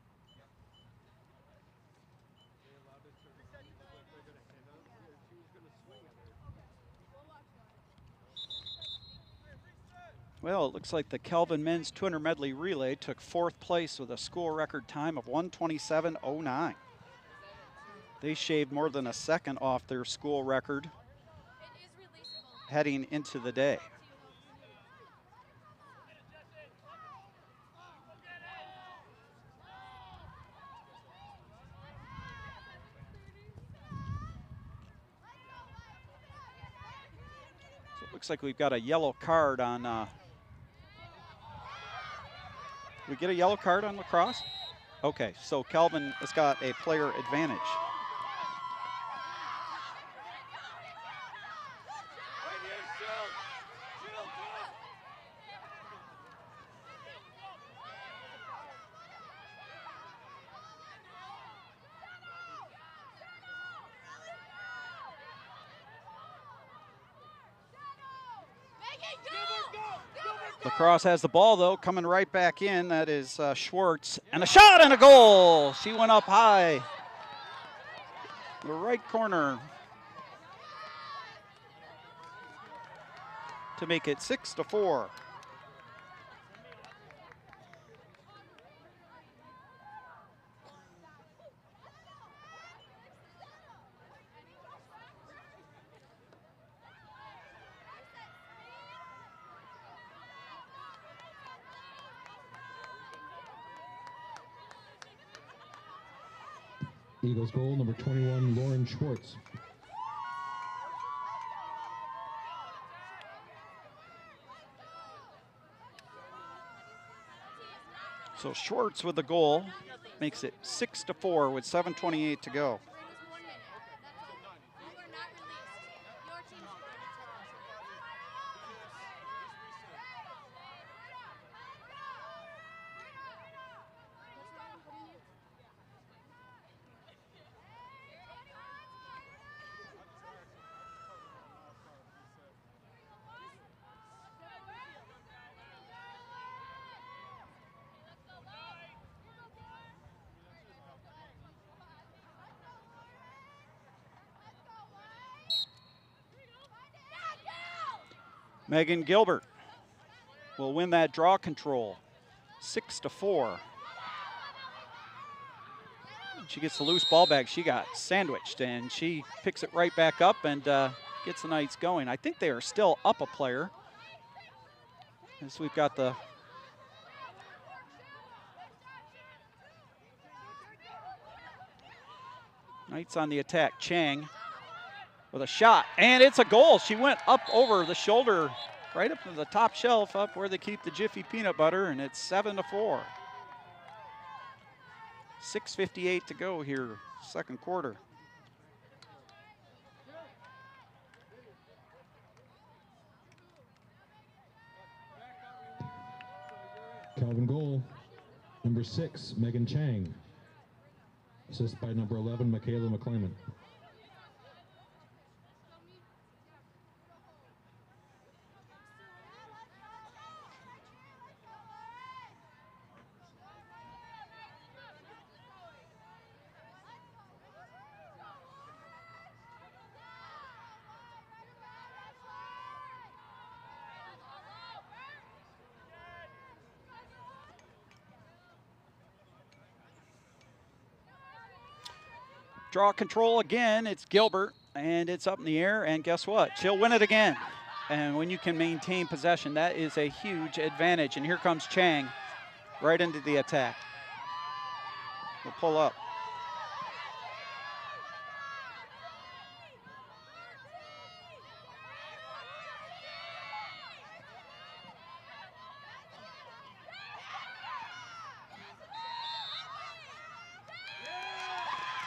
Well, it looks like the Calvin men's 200 medley relay took 4th place with a school record time of 1:27:09. They shaved more than a second off their school record heading into the day. Looks like we've got a yellow card on. We get a yellow card on LaCrosse? Okay, so Calvin has got a player advantage. LaCrosse has the ball, though, coming right back in. That is Schwartz. And a shot and a goal. She went up high. The right corner to make it 6-4. Eagles goal, number 21, Lauren Schwartz. So Schwartz with the goal makes it 6-4 with 7:28 to go. Megan Gilbert will win that draw control, 6-4. She gets the loose ball back. She got sandwiched, and she picks it right back up and gets the Knights going. I think they are still up a player, as we've got the Knights on the attack. Chang with a shot, and it's a goal. She went up over the shoulder, right up to the top shelf, up where they keep the Jiffy peanut butter, and it's 7-4. 6:58 to go here, second quarter. Calvin goal, number 6, Megan Chang. Assist by number 11, Michaela McClyman. Draw control again. It's Gilbert, and it's up in the air, and guess what? She'll win it again. And when you can maintain possession, that is a huge advantage. And here comes Chang right into the attack. We'll pull up.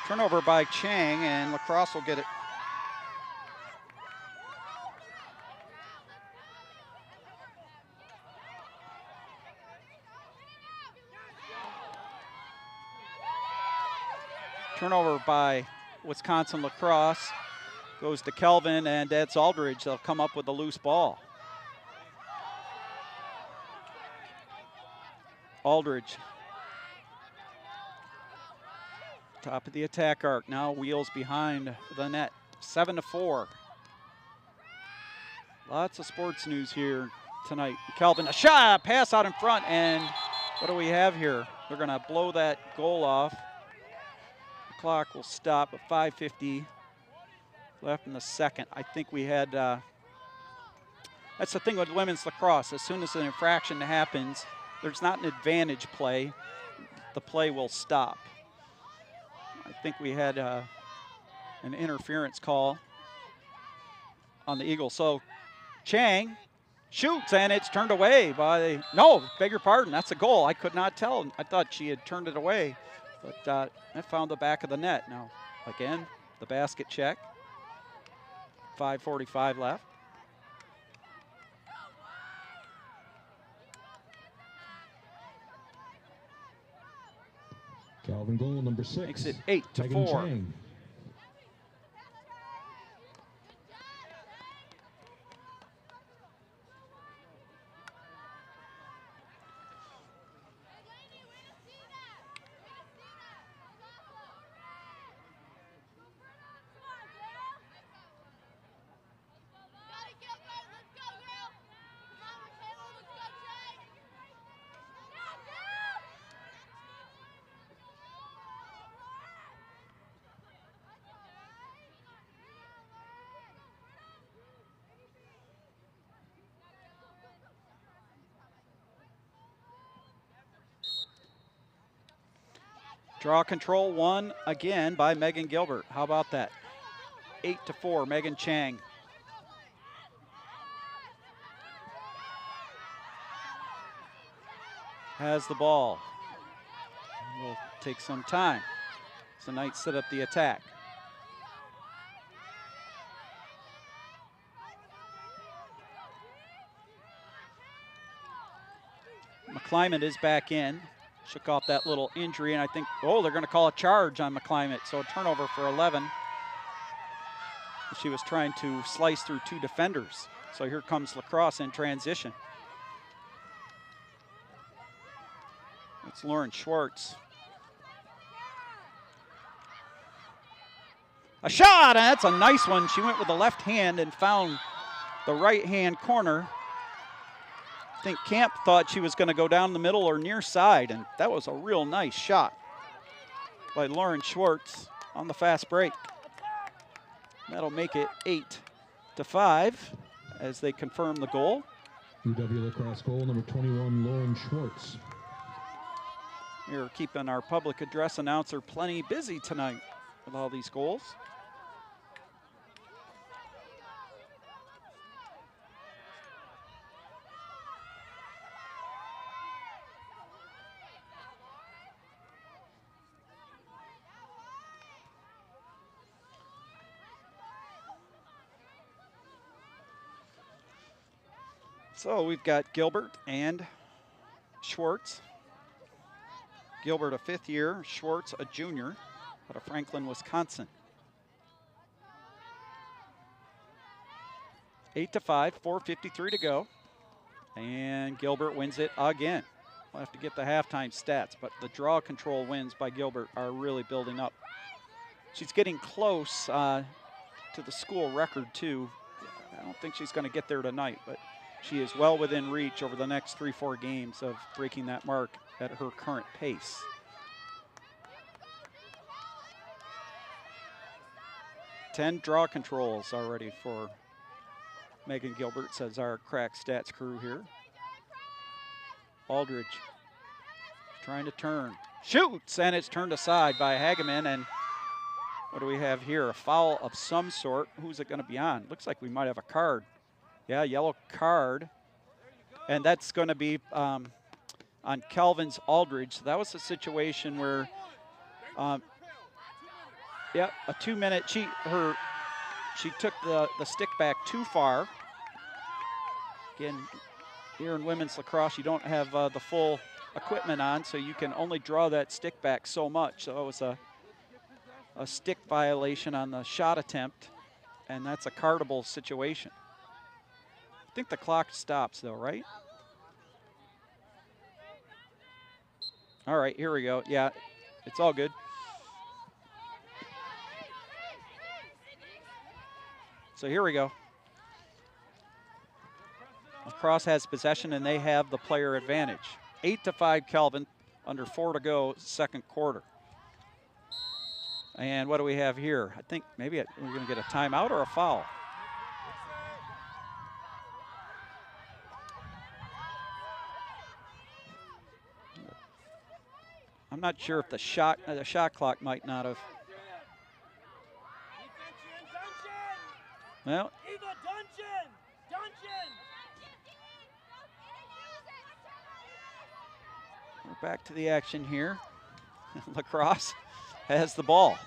Turnover by Chang, and LaCrosse will get it. Turnover by Wisconsin-LaCrosse. Goes to Kelvin, and that's Aldridge. They'll come up with a loose ball. Aldridge. Top of the attack arc, now wheels behind the net, 7-4. Lots of sports news here tonight. Kelvin, a shot, pass out in front, and what do we have here? They're gonna blow that goal off. The clock will stop at 5:50 left in the second. I think we had, that's the thing with women's lacrosse. As soon as an infraction happens, there's not an advantage play. The play will stop. I think we had an interference call on the Eagles. So Chang shoots, and it's turned away by, no, beg your pardon, that's a goal. I could not tell. I thought she had turned it away, but that found the back of the net. Now, again, the basket check. 5:45 left. Calvin goal, number 6. Makes it 8-4. Megan Chang. Draw control won again by Megan Gilbert. How about that? 8-4, Megan Chang. Has the ball. Will take some time. So Knights set up the attack. McClyman is back in. Shook off that little injury, and I think, oh, they're going to call a charge on McClyman. So a turnover for 11. She was trying to slice through 2 defenders. So here comes LaCrosse in transition. It's Lauren Schwartz. A shot, and that's a nice one. She went with the left hand and found the right hand corner. I think Camp thought she was going to go down the middle or near side, and that was a real nice shot by Lauren Schwartz on the fast break. That'll make it 8-5 as they confirm the goal. UW Lacrosse goal, number 21, Lauren Schwartz. We're keeping our public address announcer plenty busy tonight with all these goals. So we've got Gilbert and Schwartz. Gilbert, a 5th year. Schwartz, a junior out of Franklin, Wisconsin. 8-5, 4:53 to go. And Gilbert wins it again. We'll have to get the halftime stats, but the draw control wins by Gilbert are really building up. She's getting close to the school record, too. I don't think she's going to get there tonight, but she is well within reach over the next 3-4 games of breaking that mark at her current pace. Ten draw controls already for Megan Gilbert, says our crack stats crew here. Aldridge trying to turn. Shoots, and it's turned aside by Hageman. And what do we have here? A foul of some sort. Who's it going to be on? Looks like we might have a card. Yeah, yellow card. And that's going to be on Calvin's Aldridge. So that was a situation where, yeah, a 2-minute. She took the stick back too far. Again, here in women's lacrosse, you don't have the full equipment on, so you can only draw that stick back so much. So it was a stick violation on the shot attempt, and that's a cardable situation. I think the clock stops, though, right? All right, here we go. Yeah, it's all good. So here we go. Lacrosse has possession, and they have the player advantage. 8-5 Calvin, under 4 to go, second quarter. And what do we have here? I think maybe we're going to get a timeout or a foul. I'm not sure if the shot clock might not have. Well, we're back to the action here. Lacrosse has the ball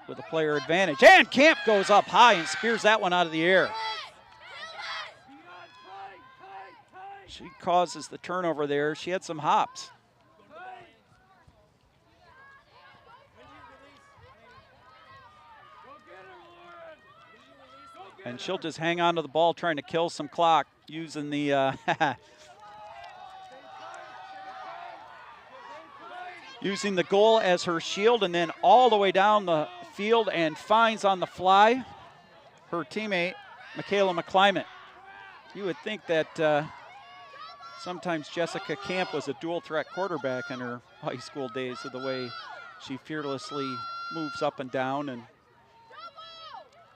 with a player advantage. And Camp goes up high and spears that one out of the air. She causes the turnover there. She had some hops. And she'll just hang on to the ball trying to kill some clock using the using the goal as her shield, and then all the way down the field and finds on the fly her teammate, Michaela McClimate. You would think that sometimes Jessica Camp was a dual threat quarterback in her high school days, of the way she fearlessly moves up and down and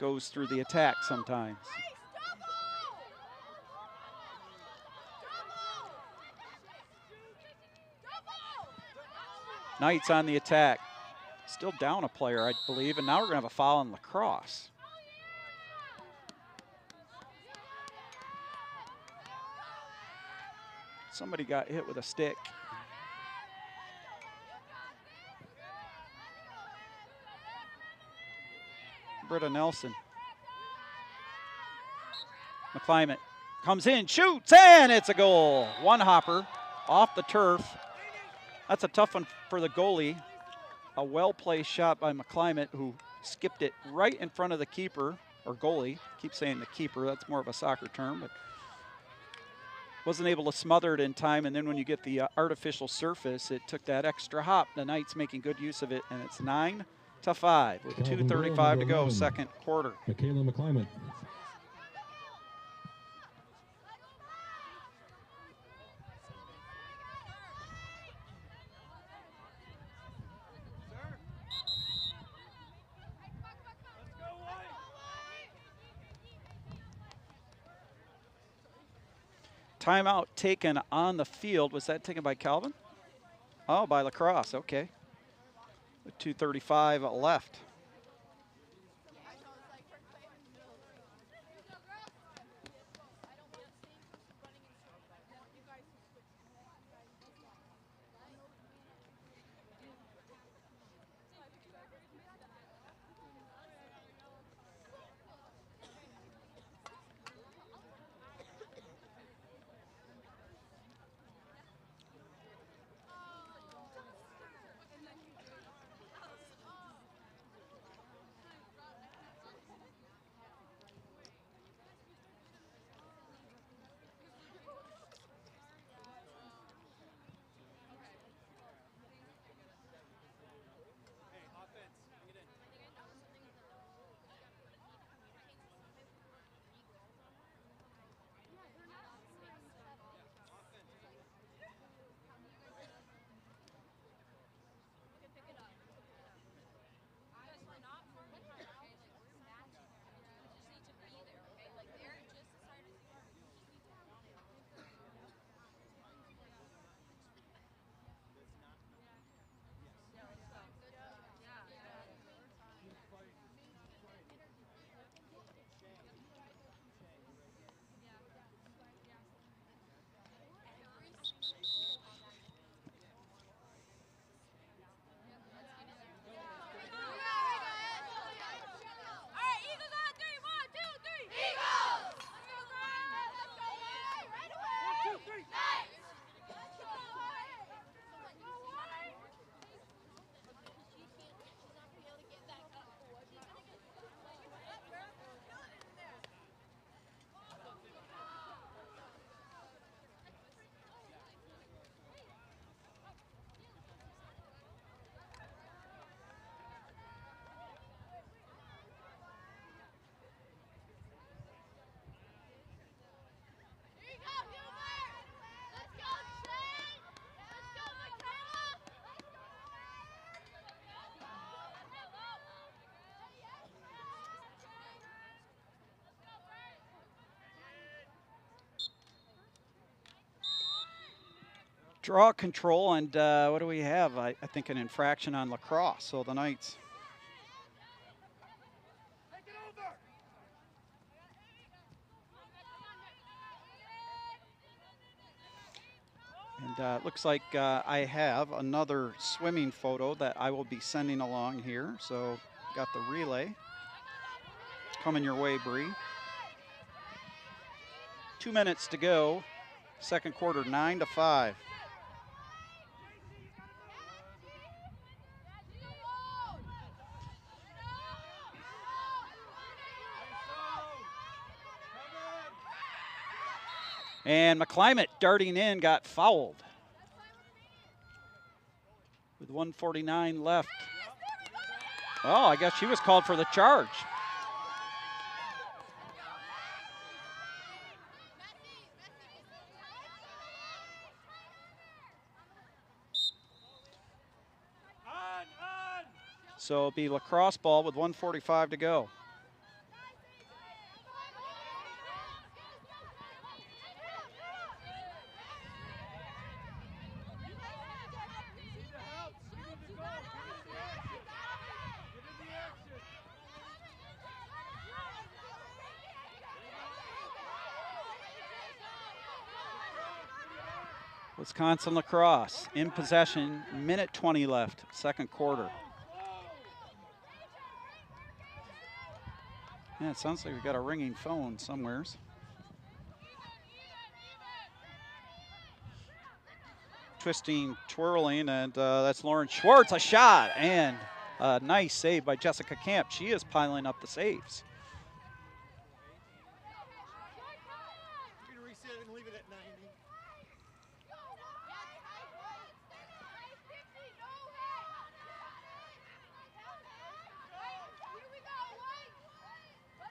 goes through the attack sometimes. Knights on the attack. Still down a player, I believe, and now we're going to have a foul on Lacrosse. Somebody got hit with a stick. Britta Nelson. McClimate comes in, shoots, and it's a goal. One hopper off the turf. That's a tough one for the goalie. A well-placed shot by McClimate, who skipped it right in front of the keeper, or goalie. Keep saying the keeper, that's more of a soccer term, but wasn't able to smother it in time, and then when you get the artificial surface, it took that extra hop. The Knights making good use of it, and it's 9-5 with 2:35 to go, second quarter. Michaela McClimate. Timeout taken on the field. Was that taken by Calvin? Oh, by Lacrosse, okay. With 2:35 left. Draw control, and what do we have? I think an infraction on lacrosse. So the Knights. And it looks like I have another swimming photo that I will be sending along here. So got the relay coming your way, Bree. 2 minutes to go. Second quarter, 9-5. And McClimate darting in got fouled with 1:49 left. Oh, I guess she was called for the charge. So it'll be lacrosse ball with 1:45 to go. Wisconsin-LaCrosse in possession, minute 20 left, second quarter. Yeah, it sounds like we've got a ringing phone somewheres. Twisting, twirling, and that's Lauren Schwartz, a shot, and a nice save by Jessica Camp. She is piling up the saves.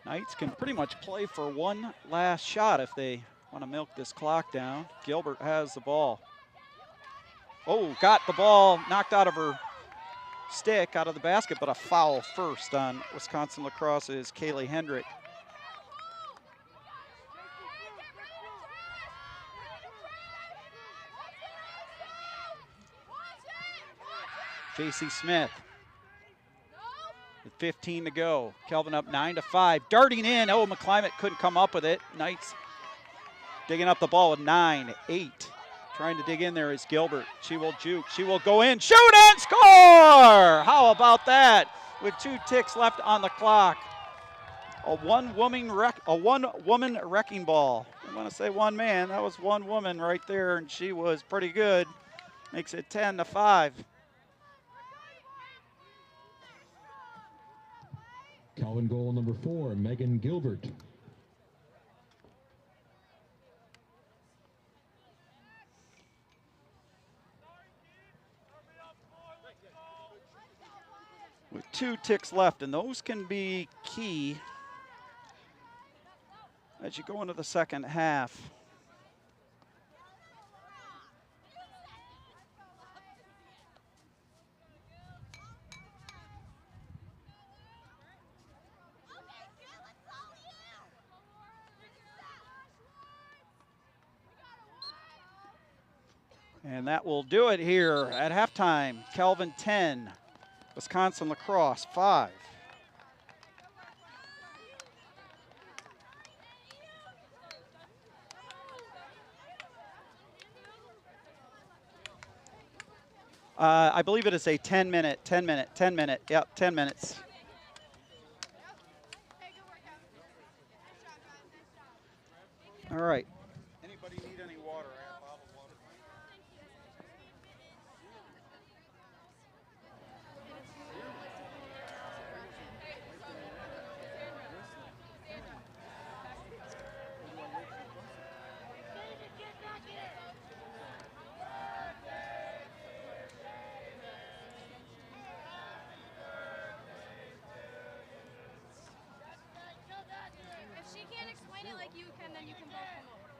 Knights can pretty much play for one last shot if they want to milk this clock down. Gilbert has the ball. Oh, got the ball knocked out of her stick, out of the basket, but a foul first on Wisconsin-LaCrosse's Kaylee Hendrick. J.C. Smith. With 15 to go. Kelvin up 9-5. Darting in. Oh, McClimate couldn't come up with it. Knights digging up the ball with 9-8. Trying to dig in there is Gilbert. She will juke. She will go in. Shoot and score! How about that? With 2 ticks left on the clock. A one-woman wrecking ball. I want to say one man. That was one woman right there, and she was pretty good. Makes it 10-5. Calvin goal number 4, Megan Gilbert. With 2 ticks left, and those can be key as you go into the second half. And that will do it here at halftime. Kelvin 10, Wisconsin-LaCrosse 5. I believe it is a 10 minute, yep, 10 minutes. All right. Anybody need any water? I have bottled water. If she can't explain it like you can, then you can both come over.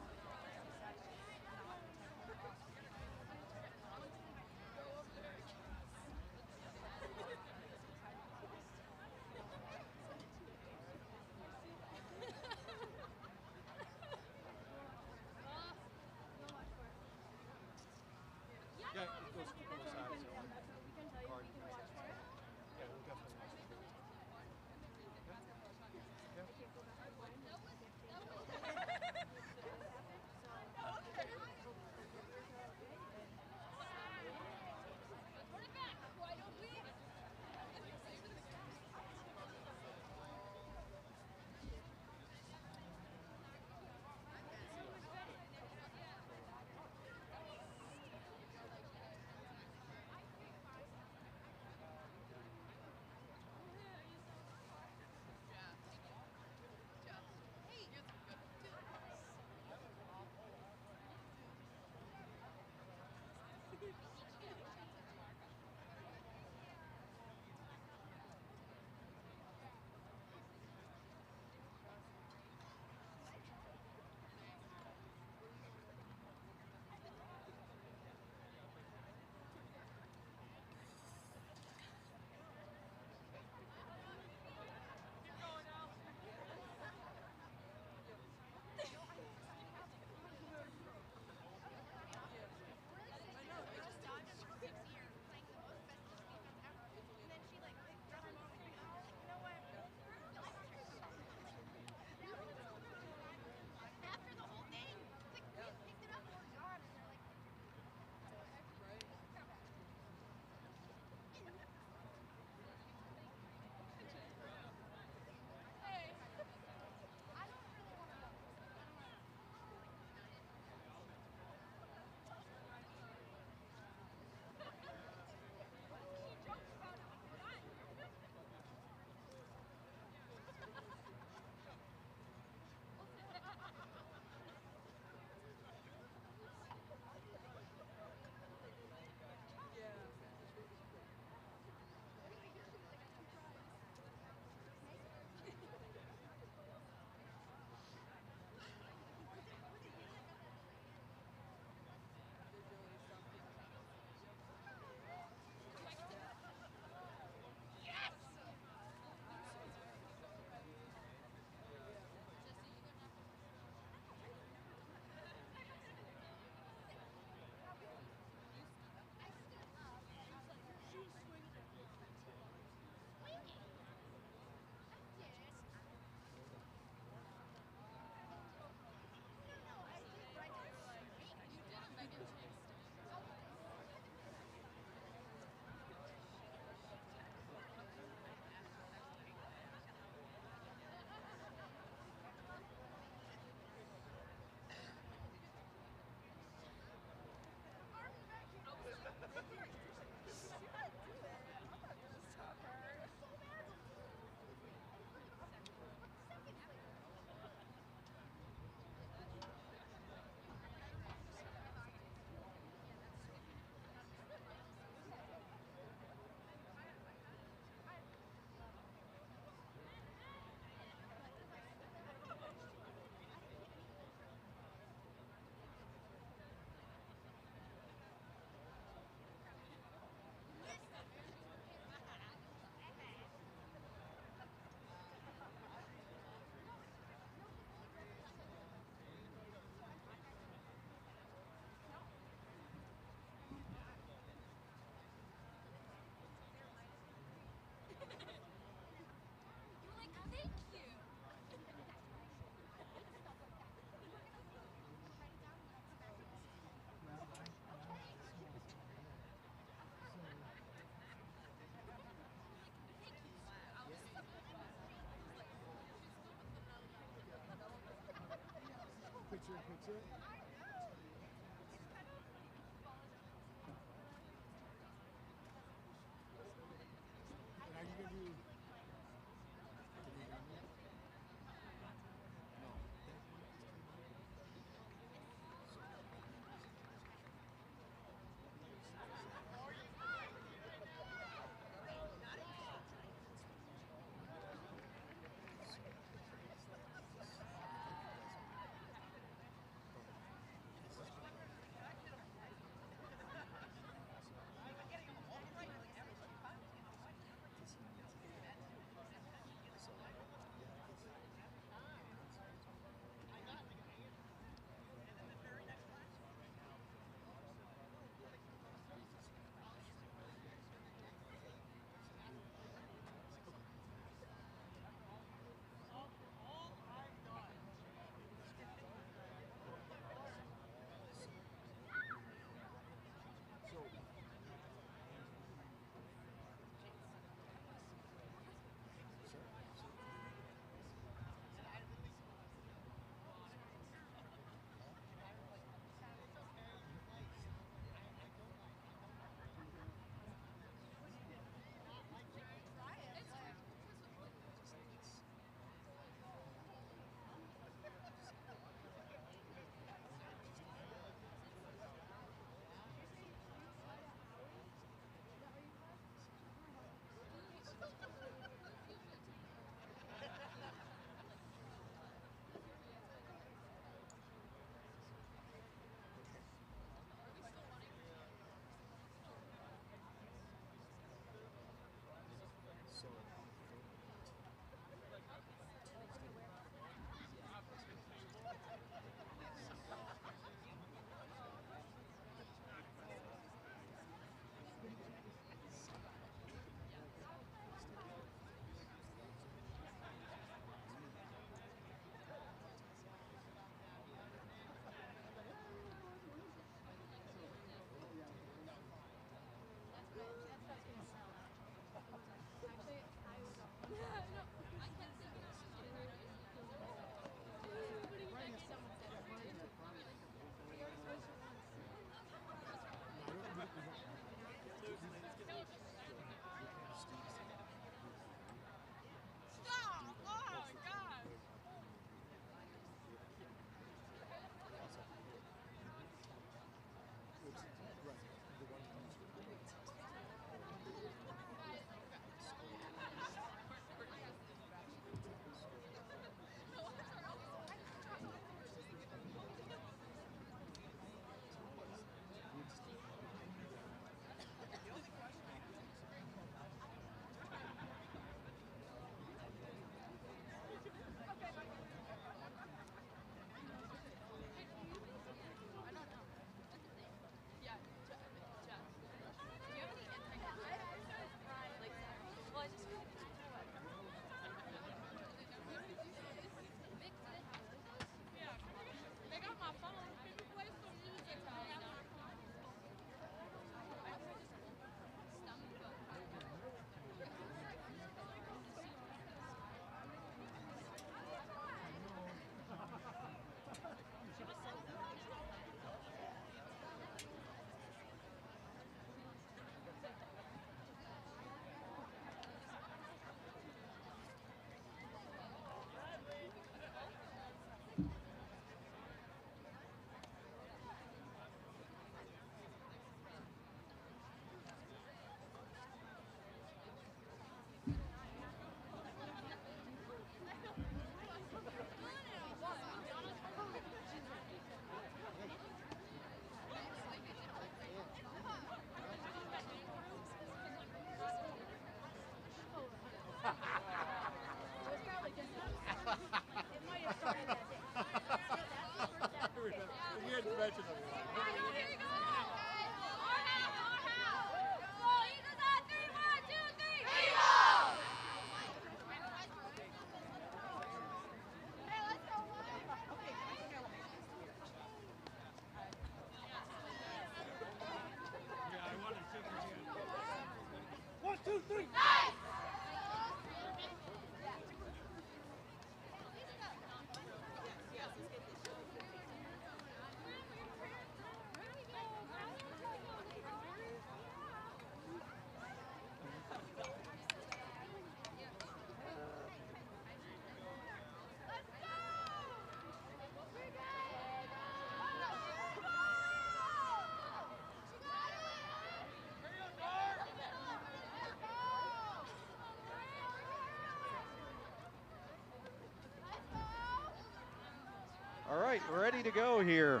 right, ready to go here.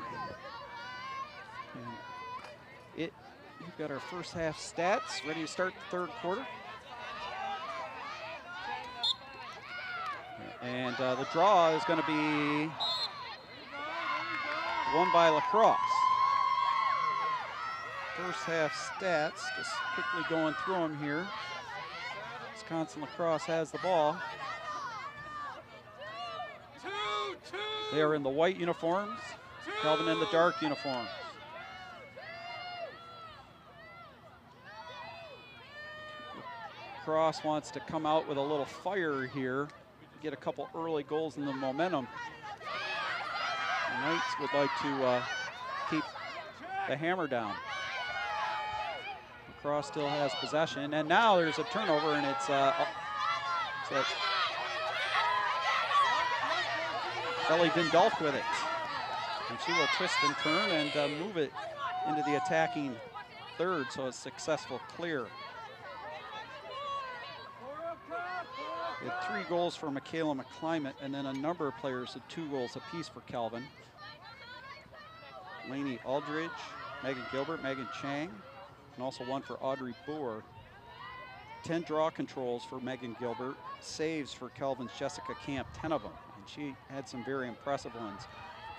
And we've got our first half stats ready to start the third quarter. And the draw is going to be won by LaCrosse. First half stats, just quickly going through them here. Wisconsin-LaCrosse has the ball. They are in the white uniforms, Calvin in the dark uniforms. LaCrosse wants to come out with a little fire here, get a couple early goals in the momentum. The Knights would like to keep the hammer down. LaCrosse still has possession, and now there's a turnover, and it's Ellie Dindolf with it. And she will twist and turn and move it into the attacking third, so a successful clear. We had 3 goals for Michaela McClimate, and then a number of players with 2 goals apiece for Calvin. Lainey Aldridge, Megan Gilbert, Megan Chang, and also 1 for Audrey Boer. 10 draw controls for Megan Gilbert, saves for Calvin's Jessica Camp, 10 of them. And she had some very impressive ones.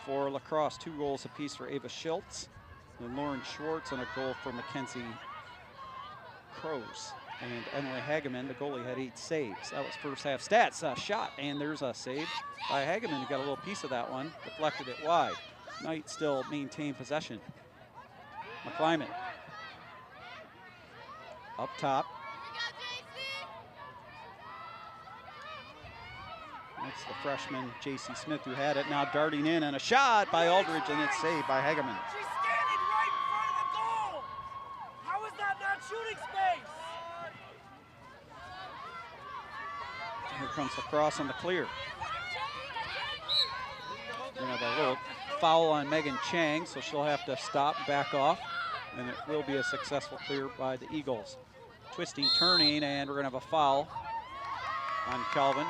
For LaCrosse, 2 goals apiece for Ava Schultz, and Lauren Schwartz, and a goal for Mackenzie Crows. And Emily Hageman, the goalie, had 8 saves. That was first half stats. A shot, and there's a save by Hageman, who got a little piece of that one, deflected it wide. Knight still maintain possession. McClimate up top. That's the freshman, J.C. Smith, who had it. Now darting in, and a shot by Aldridge, and it's saved by Hageman. She's standing right in front of the goal. How is that not shooting space? Here comes LaCrosse on the clear. We have a little foul on Megan Chang, so she'll have to stop, back off, and it will be a successful clear by the Eagles. Twisting, turning, and we're going to have a foul on Calvin.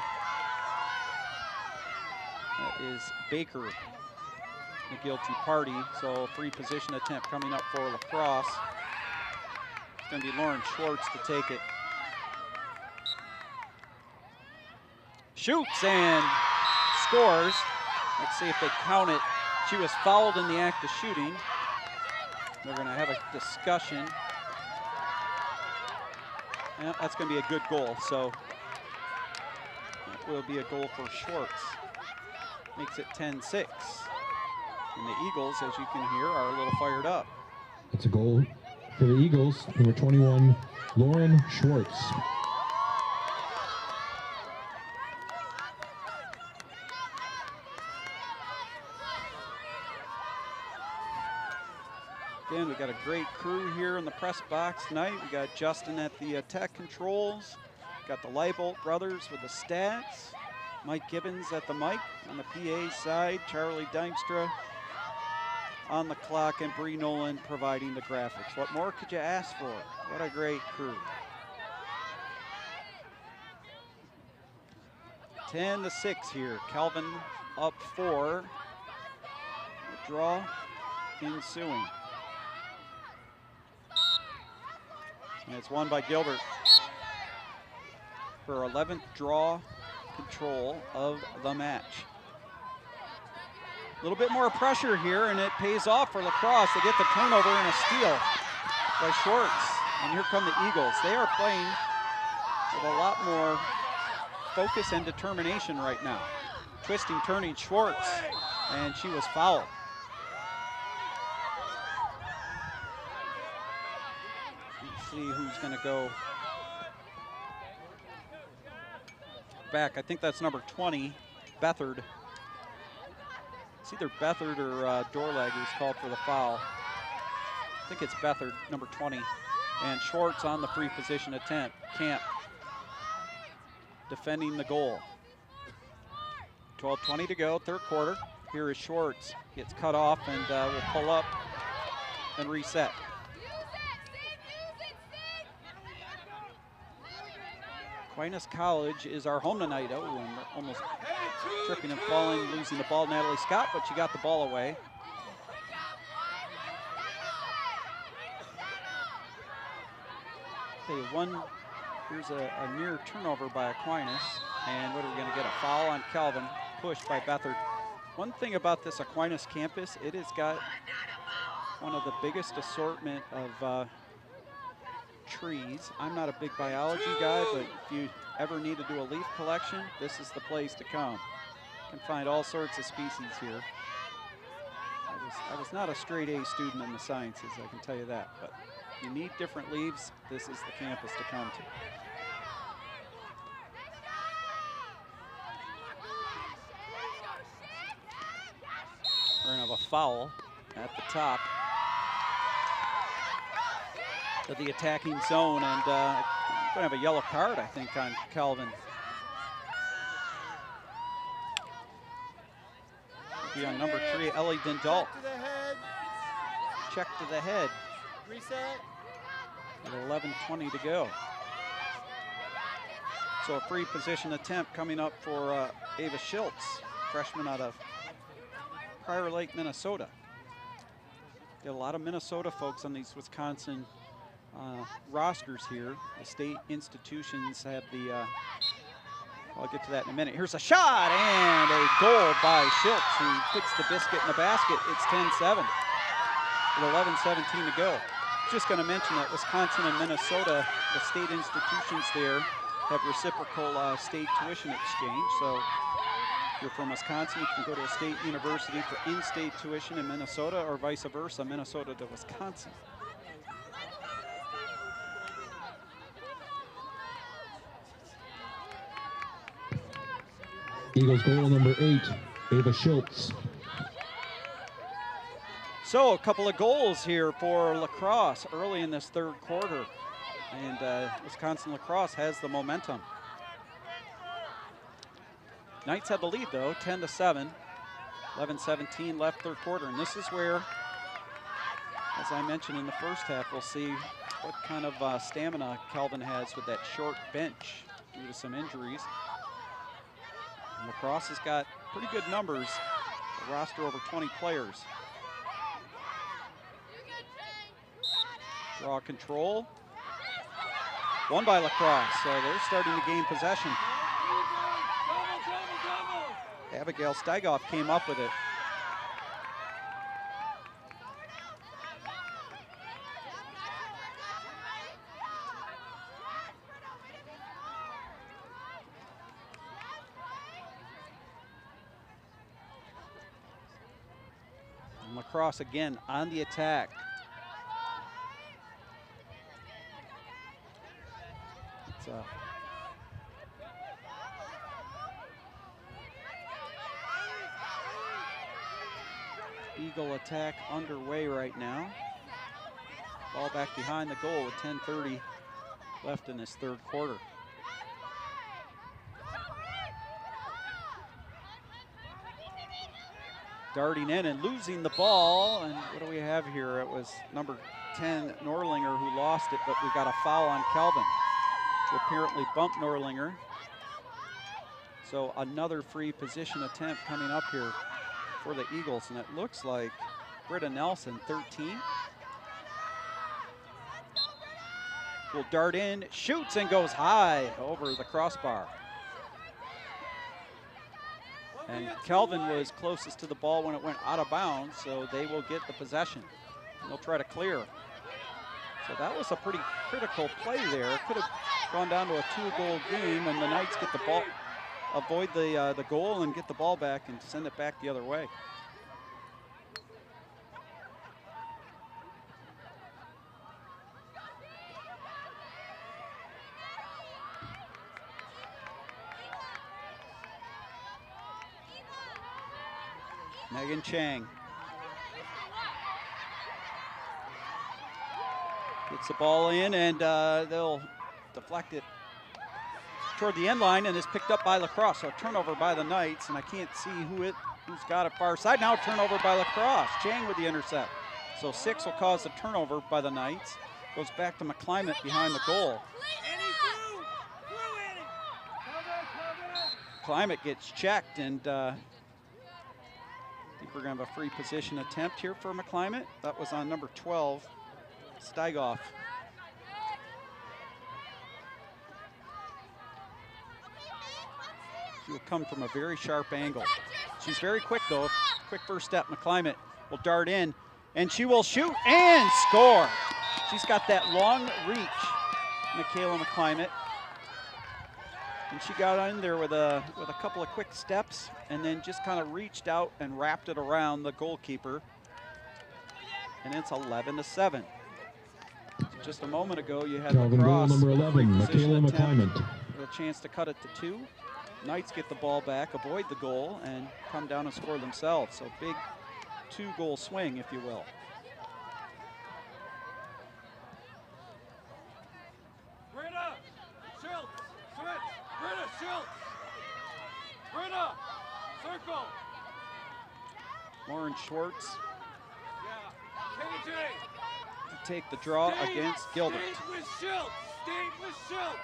That is Baker, the guilty party, so free position attempt coming up for LaCrosse. It's going to be Lauren Schwartz to take it. Shoots and scores. Let's see if they count it. She was fouled in the act of shooting. They're going to have a discussion. Yeah, that's going to be a good goal, so that will be a goal for Schwartz. Makes it 10-6. And the Eagles, as you can hear, are a little fired up. It's a goal for the Eagles, number 21, Lauren Schwartz. Again, we got a great crew here in the press box tonight. We got Justin at the tech controls. Got the Leibolt brothers with the stats. Mike Gibbons at the mic on the PA side. Charlie Dimstra on the clock, and Bree Nolan providing the graphics. What more could you ask for? What a great crew. 10-6 here. Calvin up 4. The draw ensuing. And it's won by Gilbert for her 11th draw control of the match. A little bit more pressure here, and it pays off for LaCrosse. They get the turnover and a steal by Schwartz. And here come the Eagles. They are playing with a lot more focus and determination right now. Twisting, turning, Schwartz, and she was fouled. See who's going to go back. I think that's number 20, Bethard. It's either Bethard or Dorlag who's called for the foul. I think it's Bethard, number 20. And Schwartz on the free position attempt. Camp defending the goal. 12:20 to go, third quarter. Here is Schwartz. Gets cut off and will pull up and reset. Aquinas College is our home tonight. Oh, and almost tripping and falling, losing the ball, Natalie Scott, but she got the ball away. Okay, here's a near turnover by Aquinas. And what are we going to get? A foul on Calvin, pushed by Bethard. One thing about this Aquinas campus, it has got one of the biggest assortment of trees. I'm not a big biology guy, but if you ever need to do a leaf collection, this is the place to come. You can find all sorts of species here. I was not a straight A student in the sciences, I can tell you that, but if you need different leaves, this is the campus to come to. We're gonna have a foul at the top of the attacking zone, and gonna have a yellow card, I think, on Calvin. It'll be on number 3, Ellie Dindal. Check to the head. Reset. With 11:20 to go. So a free position attempt coming up for Ava Schultz, freshman out of Prior Lake, Minnesota. Got a lot of Minnesota folks on these Wisconsin rosters here. The state institutions have the, I'll get to that in a minute. Here's a shot and a goal by Schultz, who puts the biscuit in the basket. It's 10-7 with 11:17 to go. Just going to mention that Wisconsin and Minnesota, the state institutions there, have reciprocal state tuition exchange. So if you're from Wisconsin, you can go to a state university for in-state tuition in Minnesota, or vice versa, Minnesota to Wisconsin. Eagles goal number 8, Ava Schultz. So a couple of goals here for LaCrosse early in this third quarter. And Wisconsin-LaCrosse has the momentum. Knights have the lead though, 10-7. 11:17 left third quarter. And this is where, as I mentioned in the first half, we'll see what kind of stamina Calvin has with that short bench due to some injuries. And LaCrosse has got pretty good numbers, a roster over 20 players. Draw control. Won by LaCrosse, so they're starting to gain possession. Abigail Steigoff came up with it. And LaCrosse again on the attack. Eagle attack underway right now. Ball back behind the goal with 10:30 left in this third quarter. Darting in and losing the ball, and what do we have here? It was number 10 Norlinger who lost it, but we got a foul on Calvin to apparently bump Norlinger. So another free position attempt coming up here for the Eagles, and it looks like Britta Nelson, 13. Will dart in, shoots, and goes high over the crossbar. And Calvin was closest to the ball when it went out of bounds, so they will get the possession. And they'll try to clear. So that was a pretty critical play there. Could have gone down to a 2-goal game, and the Knights get the ball, avoid the goal and get the ball back and send it back the other way. Megan Chang gets the ball in, and they'll deflect it toward the end line, and is picked up by LaCrosse. So a turnover by the Knights, and I can't see who's got it far side. Now turnover by LaCrosse. Chang with the intercept. So 6 will cause the turnover by the Knights. Goes back to McClimate behind the goal. McClimate gets checked, and I think we're going to have a free position attempt here for McClimate. That was on number 12, Steigoff. She will come from a very sharp angle. She's very quick, though. Quick first step. McClimate will dart in, and she will shoot and score. She's got that long reach, Michaela McClimate. And she got in there with a couple of quick steps and then just kind of reached out and wrapped it around the goalkeeper. And it's 11-7. Just a moment ago, you had Calvin goal LaCrosse number with a 11, free position Michaela attempt McClimate. with a chance to cut it to 2. Knights get the ball back, avoid the goal, and come down and score themselves. So big 2-goal swing, if you will. Britta, Schultz, switch. Britta, Schultz. Britta, circle. Lauren Schwartz Yeah. KJ. to take the draw against Gilbert. Stay with Schultz. Stay with Schultz.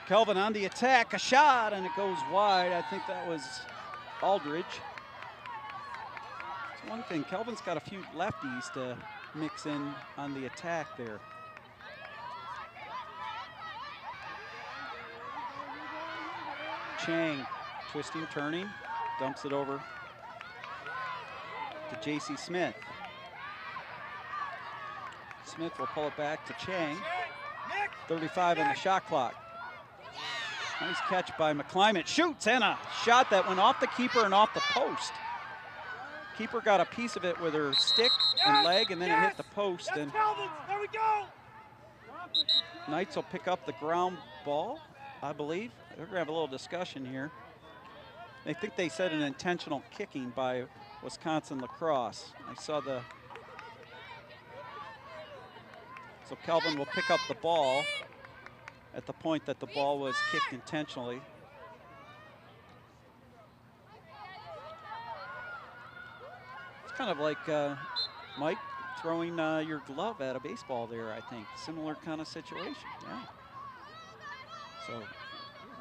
Kelvin on the attack, a shot, and it goes wide. I think that was Aldridge. It's one thing, Kelvin's got a few lefties to mix in on the attack there. Chang, twisting, turning, dumps it over to J.C. Smith. Smith will pull it back to Chang. 35 in the shot clock. Nice catch by McClimate. Shoots, and a shot that went off the keeper and off the post. Keeper got a piece of it with her stick and leg, and then it hit the post. And There we go. Knights will pick up the ground ball, I believe. We're gonna have a little discussion here. They think they said an intentional kicking by Wisconsin-LaCrosse. I saw the. So Kelvin will pick up the ball at the point that the ball was kicked intentionally. It's kind of like, Mike, throwing your glove at a baseball there, I think. Similar kind of situation, yeah. So,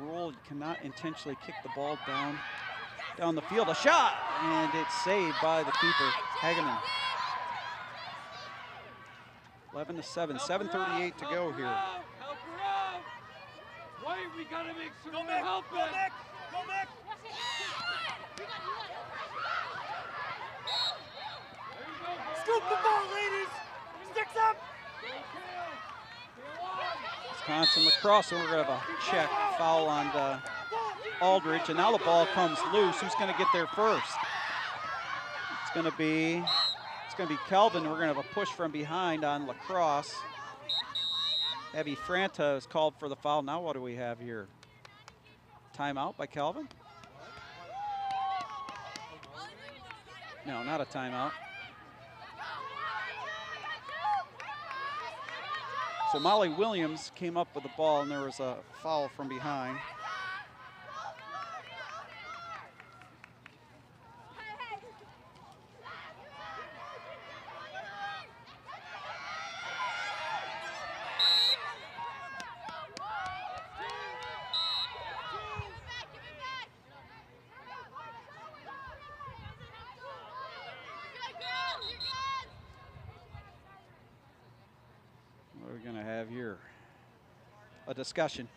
rule, you cannot intentionally kick the ball down the field. A shot, and it's saved by the keeper, Hageman. 11-7, 7:38 to go here. Help her out. Wait, we gotta make sure we're helping. Go back. Go back. Scoop the ball, ladies. Sticks up. Wisconsin-LaCrosse, and we're going to have a check foul on Aldridge, and now the ball comes loose. Who's going to get there first? It's going to be Kelvin. We're going to have a push from behind on LaCrosse. Abby Franta is called for the foul. Now what do we have here? Timeout by Kelvin? No, not a timeout. So Molly Williams came up with the ball, and there was a foul from behind. What are we going to have here? A discussion.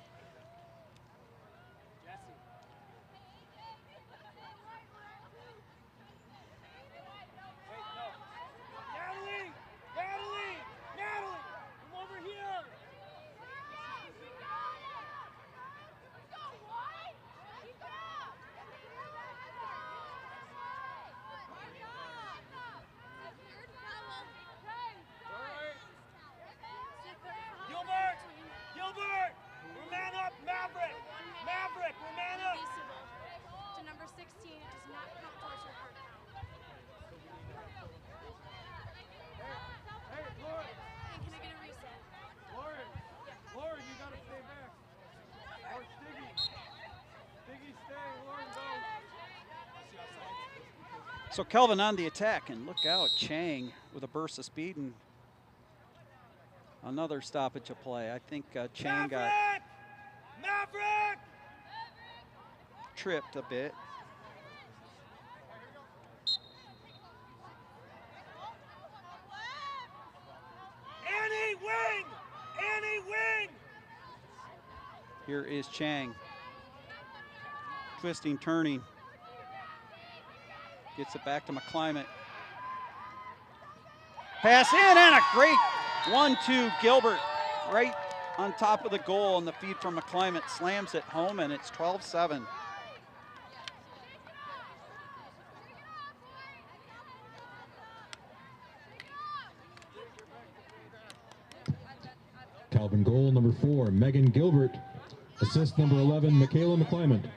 Natalie! Natalie! Natalie! Come over here! Gilbert! So Kelvin on the attack, and look out, Chang with a burst of speed and another stoppage of play. I think Chang got tripped a bit. Annie, wing! Annie, wing! Here is Chang. Twisting, turning. Gets it back to McClimate. Pass in and a great 1-2 Gilbert right on top of the goal, and the feed from McClimate slams it home, and it's 12-7. Calvin goal number 4, Megan Gilbert. Assist number 11, Michaela McClement.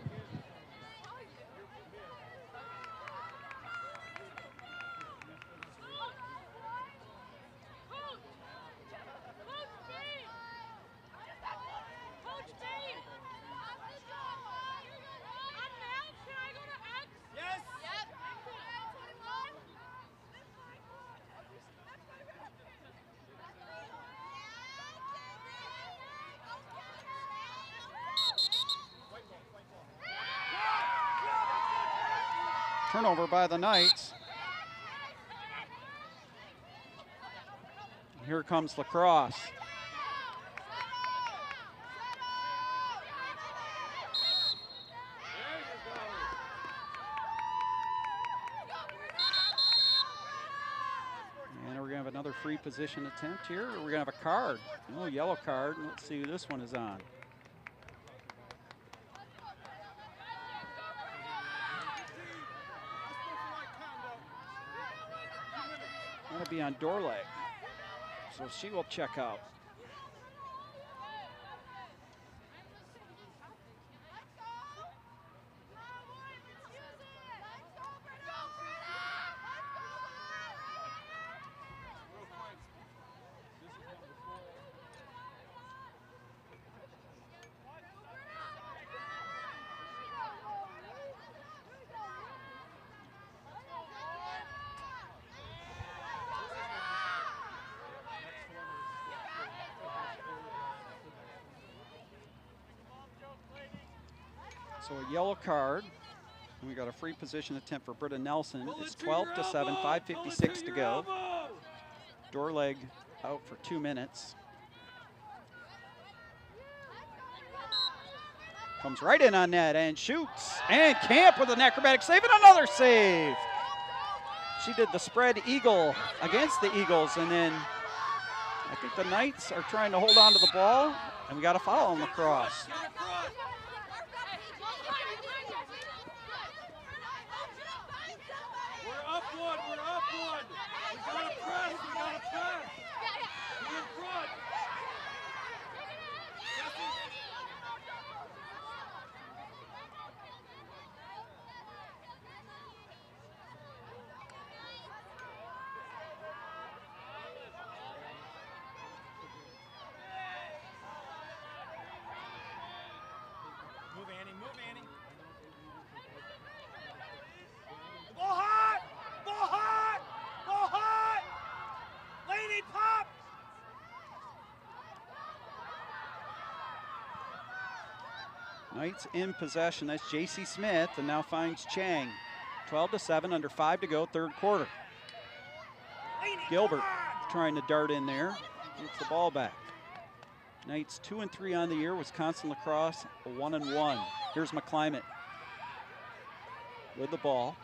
Turnover by the Knights. Here comes LaCrosse. And we're going to have another free position attempt here. Or we're going to have a card. Oh, yellow card. Let's see who this one is on. That'll be on Dorleg. So she will check out. So a yellow card. And we got a free position attempt for Britta Nelson. It's 12-7, 5:56 to go. Dorleg out for 2 minutes. Comes right in on net and shoots. And Camp with an acrobatic save and another save. She did the spread eagle against the Eagles, and then I think the Knights are trying to hold on to the ball, and we got a foul on LaCrosse. We're up one. We gotta press. Be in front. Move, Annie. Ball hot! Lady pop! Knights in possession. That's J.C. Smith, and now finds Chang. 12-7, under 5 to go, third quarter. Gilbert trying to dart in there. Gets the ball back. Knights 2-3 on the year. Wisconsin-LaCrosse 1-1. Here's McClimate with the ball.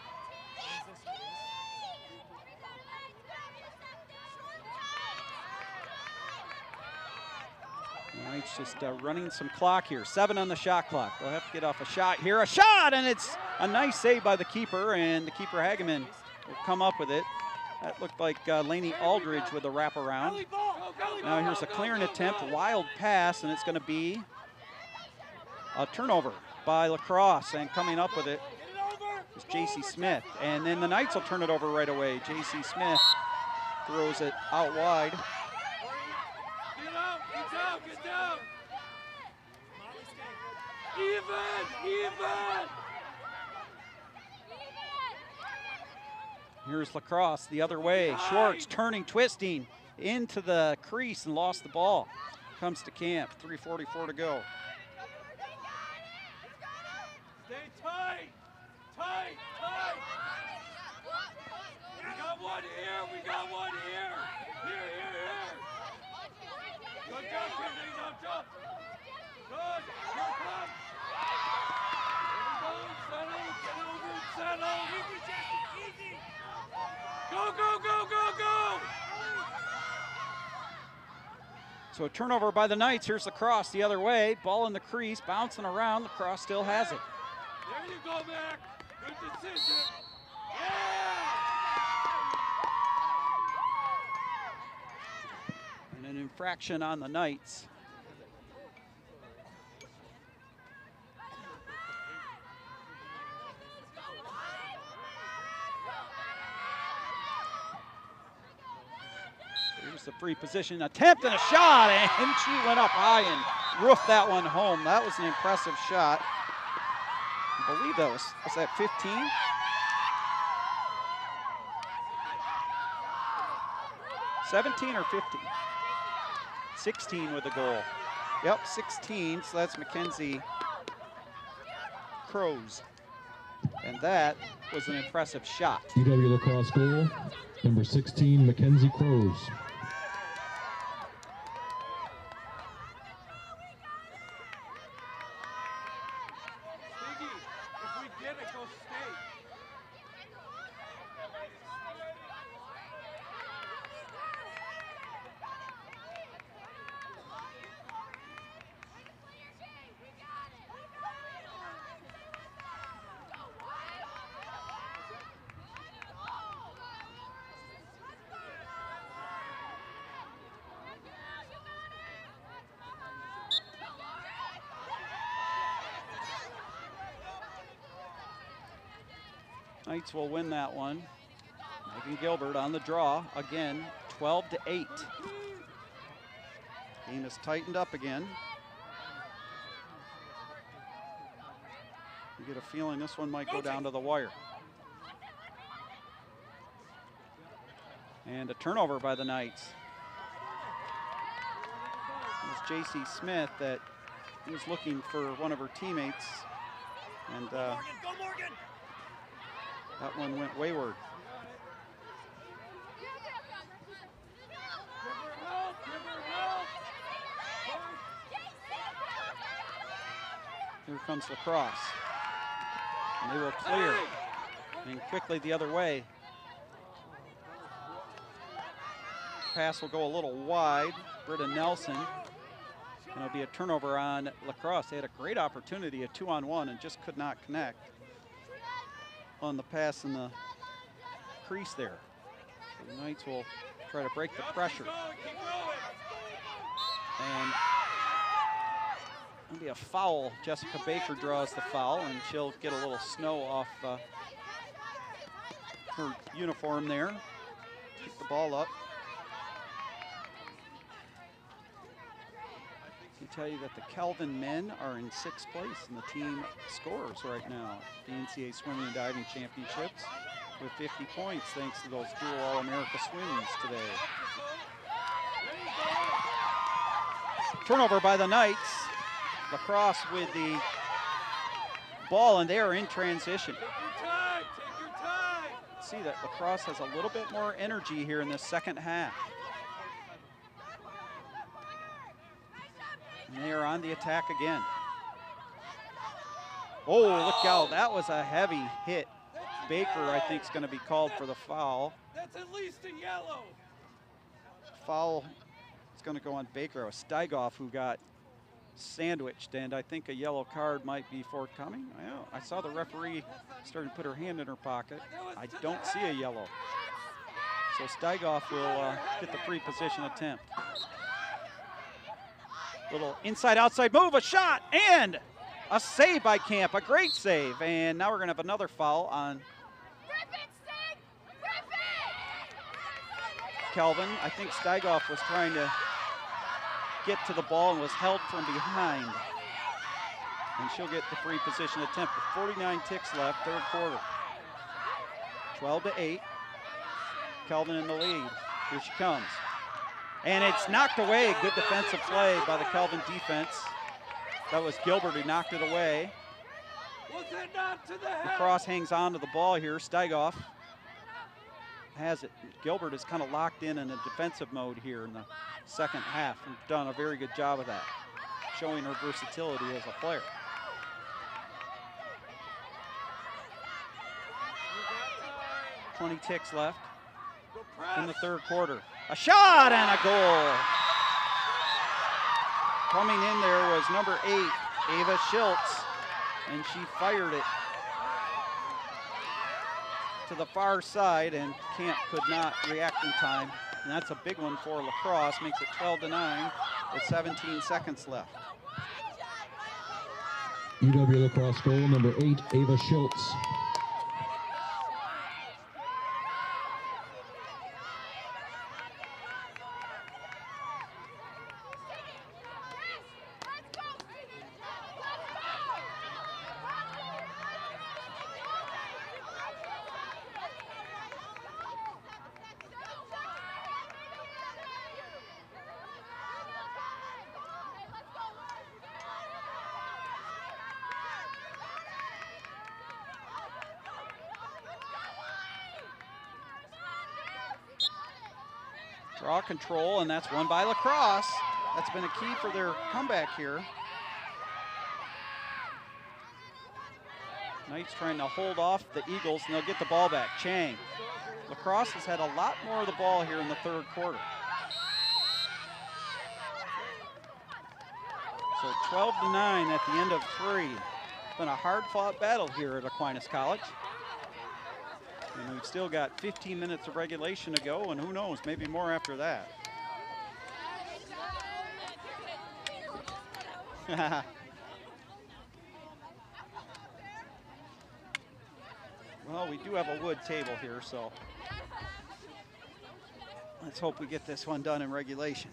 Knights just running some clock here. 7 on the shot clock. They'll have to get off a shot here. A shot, and it's a nice save by the keeper, and the keeper Hageman will come up with it. That looked like Lainey Aldridge with a wraparound. Now here's a clearing attempt, wild pass, and it's going to be a turnover by LaCrosse, and coming up with it is J.C. Smith. And then the Knights will turn it over right away. J.C. Smith throws it out wide. Get down. Even. Here's LaCrosse the other way. Schwartz turning, twisting into the crease and lost the ball. Comes to camp, 3:44 to go. Stay tight. Tight, tight. We got one here. We got one here. Here, here, here. Good job, Kennedy. Now jump. Good. Here it comes. There we go. Settle. Get over and settle. Easy, Jesse. Easy. Go, go, go, go, go. So a turnover by the Knights. Here's LaCrosse the other way. Ball in the crease, bouncing around. LaCrosse still has it. There you go, Mac. Good decision. Yeah! And an infraction on the Knights. Here's the free position attempt and a shot, and she went up high and roofed that one home. That was an impressive shot. I believe that was that 15? $17 or 15? 16 with the goal. Yep, 16, so that's Mackenzie Crows. And that was an impressive shot. UW LaCrosse goal, number 16, Mackenzie Crows. Stiggy, if we get it, go stay. Knights will win that one. Megan Gilbert on the draw again, 12-8. Game has tightened up again. You get a feeling this one might go down to the wire. And a turnover by the Knights. It was J.C. Smith that was looking for one of her teammates. And Go Morgan! that one went wayward. Give her help! Give her help! Here comes LaCrosse. And they will clear. And quickly the other way. Pass will go a little wide. Britta Nelson. And it'll be a turnover on LaCrosse. They had a great opportunity, a 2-on-1, and just could not connect on the pass in the crease there. So the Knights will try to break the pressure. Keep going. And it'll be a foul. Jessica Baker draws the foul, and she'll get a little snow off her uniform there. Pick the ball up. I can tell you that the Calvin men are in 6th place in the team scorers right now. The NCAA Swimming and Diving Championships with 50 points thanks to those dual All-America swims today. Turnover by the Knights. LaCrosse with the ball, and they are in transition. Take your time. Take your time. See that LaCrosse has a little bit more energy here in the second half. And they are on the attack again. Oh, look out. That was a heavy hit. Baker, I think, is going to be called for the foul. That's at least a yellow. Foul is going to go on Baker. It was Steigoff who got sandwiched, and I think a yellow card might be forthcoming. I saw the referee starting to put her hand in her pocket. I don't see a yellow. So Steigoff will get the free position attempt. Little inside-outside move, a shot, and a save by Camp, a great save. And now we're going to have another foul on Kelvin. I think Steigoff was trying to get to the ball and was held from behind. And she'll get the free position attempt with 49 ticks left, third quarter. 12-8. Kelvin in the lead. Here she comes. And it's knocked away. Good defensive play by the Kelvin defense. That was Gilbert who knocked it away. Was it not to the head? LaCrosse hangs on to the ball here. Steigoff has it. Gilbert is kind of locked in a defensive mode here in the second half and done a very good job of that, showing her versatility as a player. You got 20 ticks left Go press. in the third quarter. A shot and a goal. Coming in there was number 8, Ava Schultz, and she fired it to the far side, and Camp could not react in time. And that's a big one for LaCrosse, makes it 12-9 with 17 seconds left. UW lacrosse goal number 8, Ava Schultz. Draw control, and that's won by LaCrosse. That's been a key for their comeback here. Knights trying to hold off the Eagles, and they'll get the ball back. Chang. LaCrosse has had a lot more of the ball here in the third quarter. So 12-9 at the end of 3. It's been a hard-fought battle here at Aquinas College. And we've still got 15 minutes of regulation to go, and who knows, maybe more after that. Well, we do have a wood table here, so let's hope we get this one done in regulation.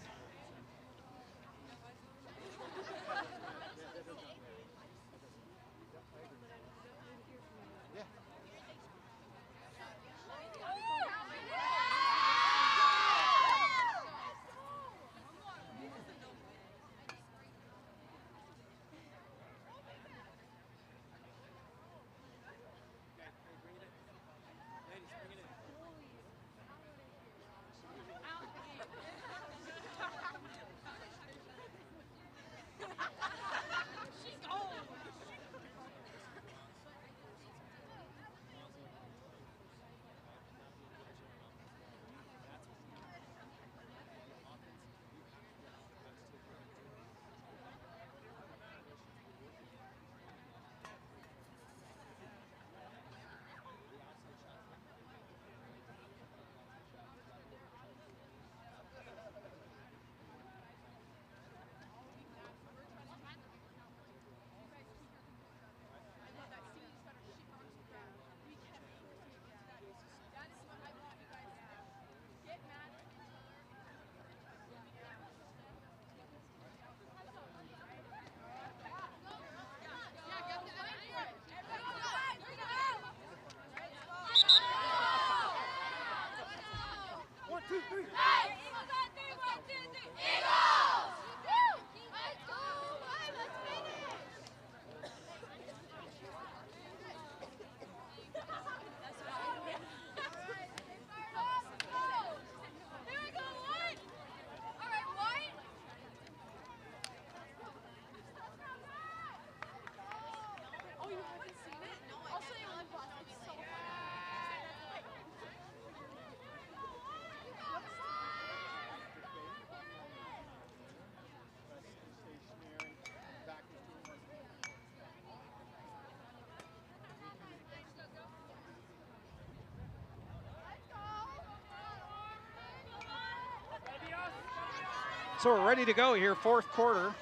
So we're ready to go here, fourth quarter.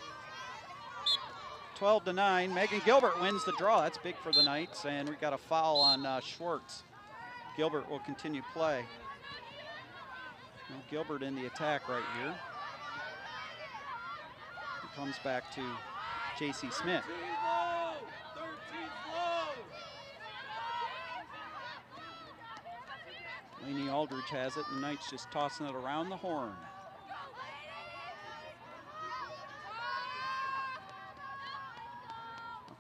12-9. Megan Gilbert wins the draw. That's big for the Knights, and we've got a foul on Schwartz. Gilbert will continue play. Now Gilbert in the attack right here. He comes back to J.C. Smith. 13 low. 13 low. Laney Aldridge has it, and the Knights just tossing it around the horn.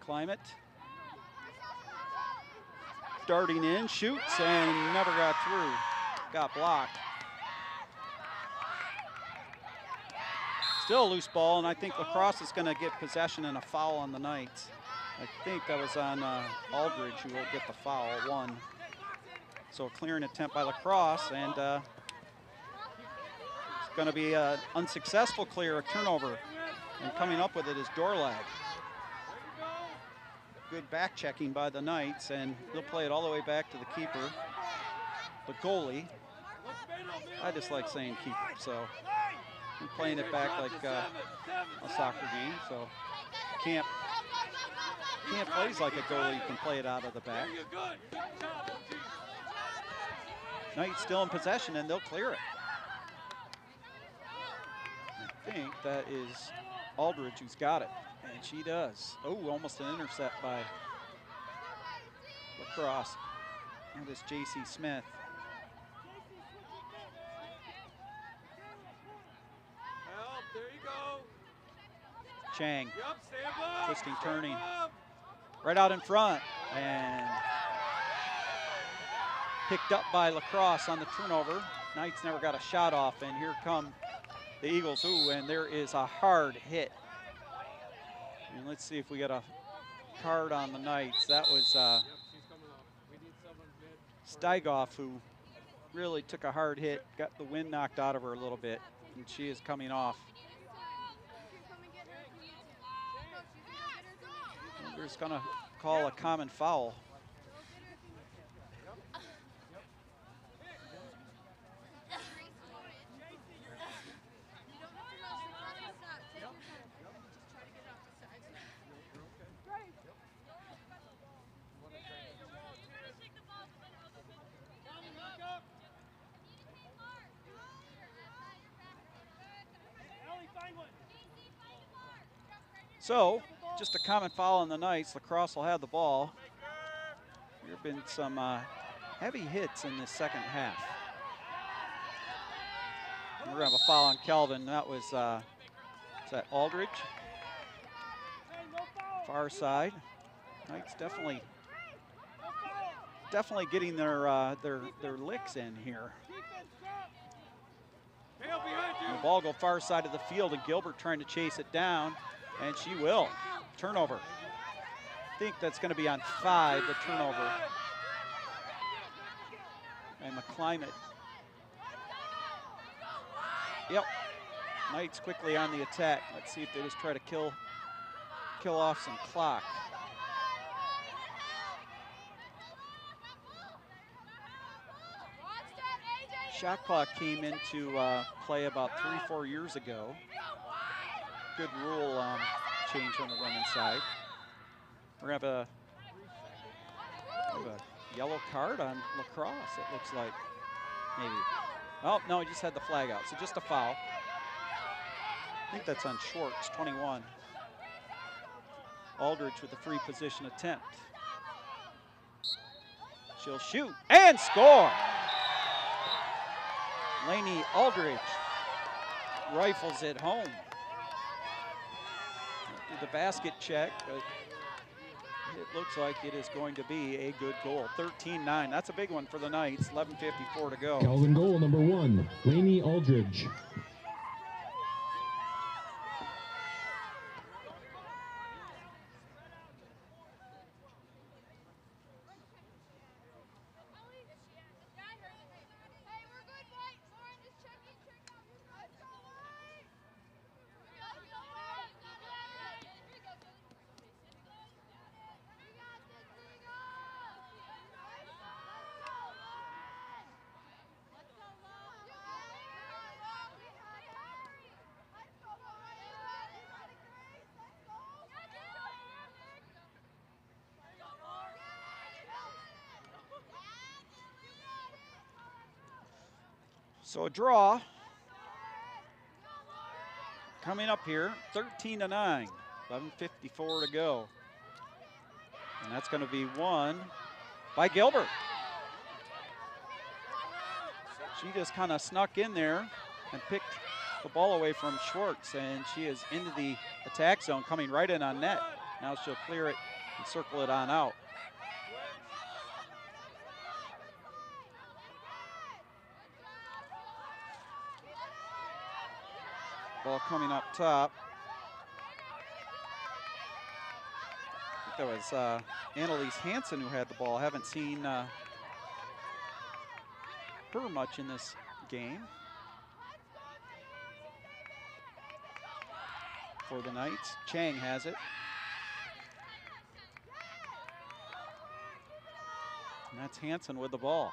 Climate. Darting in, shoots, and never got through. Got blocked. Still a loose ball, and I think LaCrosse is going to get possession and a foul on the Knights. I think that was on Aldridge who will get the foul, 1. So a clearing attempt by LaCrosse, and it's going to be an unsuccessful clear, a turnover. And coming up with it is Dorlag. Good back checking by the Knights, and they'll play it all the way back to the keeper, the goalie. I just like saying keeper, so I'm playing it back like a soccer game. So can't plays like a goalie. You can play it out of the back. Knights still in possession, and they'll clear it. I think that is Aldridge who's got it. And she does. Oh, almost an intercept by LaCrosse. That is J.C. Smith. Help, there you go. Chang, Yep, stand up. twisting, stand turning. up. Right out in front. And picked up by LaCrosse on the turnover. Knights never got a shot off, and here come the Eagles. Ooh, and there is a hard hit. And let's see if we got a card on the Knights. That was Yep, she's coming up. We need someone mid. Steigoff, who really took a hard hit, got the wind knocked out of her a little bit, and she is coming off. They're just gonna call a common foul. So, just a common foul on the Knights. LaCrosse will have the ball. There have been some heavy hits in this second half. We're gonna have a foul on Kelvin. That was, is that Aldridge? Far side. Knights definitely getting their licks in here. Tail behind you. And the ball go far side of the field, and Gilbert trying to chase it down. And she will. Turnover. I think that's going to be on 5, the turnover. And McClimate. Yep. Knights quickly on the attack. Let's see if they just try to kill off some clock. Shot clock came into play about 3-4 years ago. Good rule change on the women's side. We're gonna have a yellow card on LaCrosse, it looks like, maybe. Oh, no, he just had the flag out, so just a foul. I think that's on Schwartz, 21. Aldridge with a free position attempt. She'll shoot and score. Laney Aldridge rifles it home. The basket check, but it looks like it is going to be a good goal. 13-9, that's a big one for the Knights, 11:54 to go. Calvin goal number 1, Laney Aldridge. So a draw coming up here, 13-9, 11:54 to go. And that's going to be won by Gilbert. She just kind of snuck in there and picked the ball away from Schwartz, and she is into the attack zone, coming right in on net. Now she'll clear it and circle it on out. Ball coming up top. I think that was Annalise Hansen who had the ball. I haven't seen her much in this game for the Knights. Chang has it. And that's Hansen with the ball.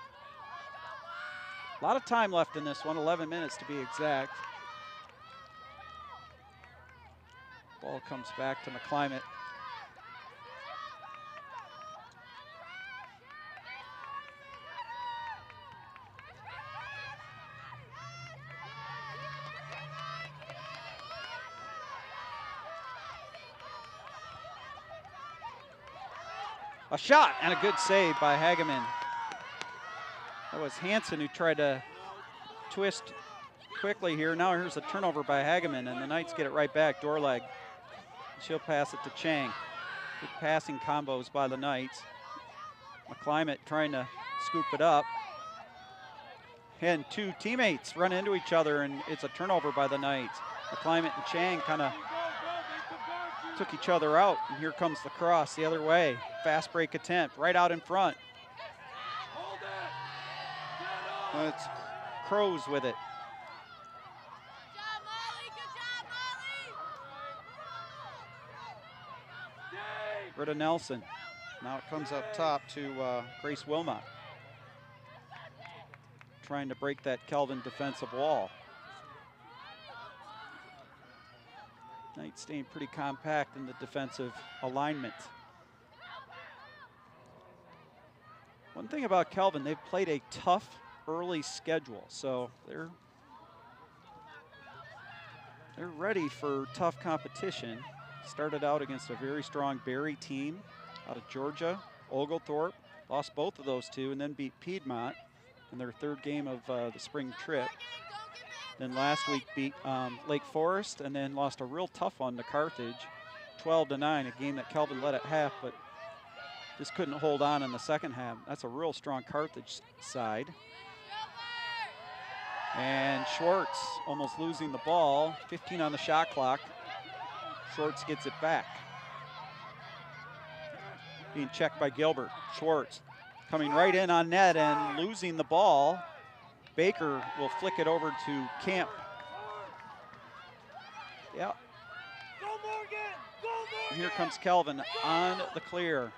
A lot of time left in this one, 11 minutes to be exact. Ball comes back to McClimate. A shot and a good save by Hageman. That was Hansen who tried to twist quickly here. Now here's a turnover by Hageman, and the Knights get it right back, door leg. She'll pass it to Chang. Good passing combos by the Knights. McClimate trying to scoop it up. And two teammates run into each other, and it's a turnover by the Knights. McClimate and Chang kind of took each other out, and here comes LaCrosse the other way. Fast break attempt, right out in front. It's Crows with it. Britta Nelson. Now it comes up top to Grace Wilmot. Trying to break that Kelvin defensive wall. Knights staying pretty compact in the defensive alignment. One thing about Kelvin, they've played a tough early schedule, so they're ready for tough competition. Started out against a very strong Barry team out of Georgia. Oglethorpe lost both of those two and then beat Piedmont in their third game of the spring trip. Then last week beat Lake Forest and then lost a real tough one to Carthage, 12-9, a game that Kelvin led at half, but just couldn't hold on in the second half. That's a real strong Carthage side. And Schwartz almost losing the ball, 15 on the shot clock. Schwartz gets it back. Being checked by Gilbert. Schwartz coming right in on net and losing the ball. Baker will flick it over to Camp. Yeah. And here comes Kelvin on the clear.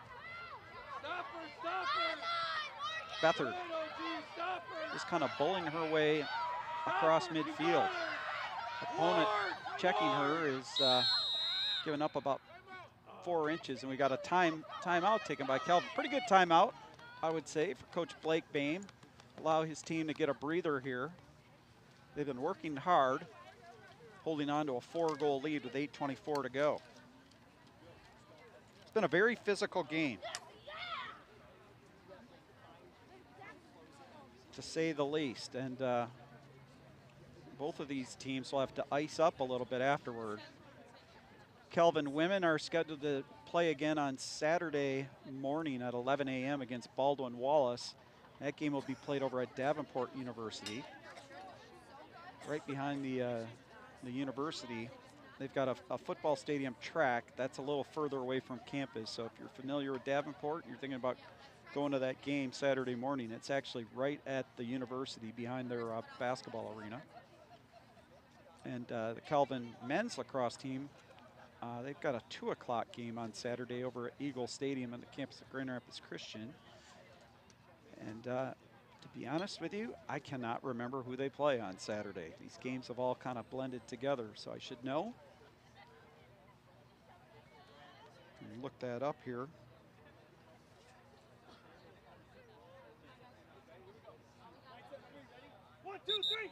Beathard just kind of bowling her way across midfield. Opponent checking her is giving up about 4 inches, and we got a timeout taken by Kelvin. Pretty good timeout, I would say, for Coach Blake Boehm. Allow his team to get a breather here. They've been working hard, holding on to a 4-goal lead with 8:24 to go. It's been a very physical game, to say the least, and both of these teams will have to ice up a little bit afterward. Kelvin women are scheduled to play again on Saturday morning at 11 a.m. against Baldwin Wallace. That game will be played over at Davenport University. Right behind the university, they've got a football stadium track that's a little further away from campus. So if you're familiar with Davenport, you're thinking about going to that game Saturday morning. It's actually right at the university behind their basketball arena. And the Kelvin men's lacrosse team, they've got a 2 o'clock game on Saturday over at Eagle Stadium on the campus of Grand Rapids Christian. And to be honest with you, I cannot remember who they play on Saturday. These games have all kind of blended together, so I should know. Look that up here. One, two, three.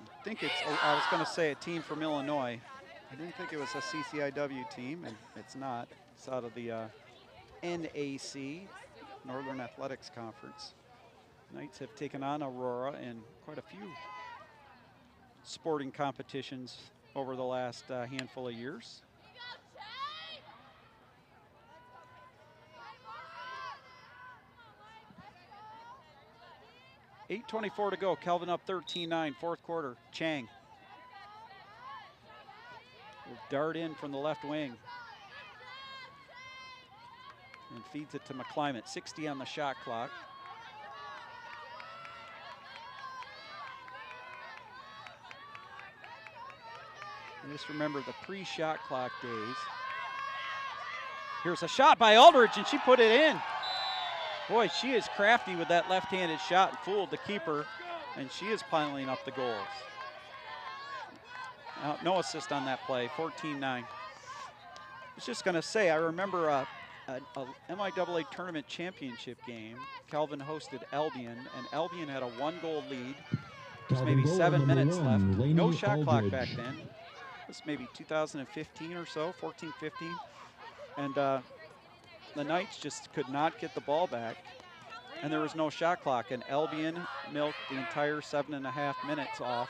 I think it's, I was going to say a team from Illinois. I didn't think it was a CCIW team, and it's not. It's out of the NAC, Northern Athletics Conference. Knights have taken on Aurora in quite a few sporting competitions over the last handful of years. .8:24 to go. Kelvin up 13-9, fourth quarter. Chang will dart in from the left wing and feeds it to McClimate. 60 on the shot clock. And just remember the pre-shot clock days. Here's a shot by Aldridge, and she put it in. Boy, she is crafty with that left-handed shot and fooled the keeper, and she is piling up the goals. No assist on that play, 14-9. I was just going to say, I remember a MIAA tournament championship game. Kelvin hosted Albion, and Albion had a 1-goal lead. There's maybe 7 minutes left. No shot clock back then. It was maybe 2015 or so, 14, 15. And the Knights just could not get the ball back, and there was no shot clock, and Albion milked the entire 7.5 minutes off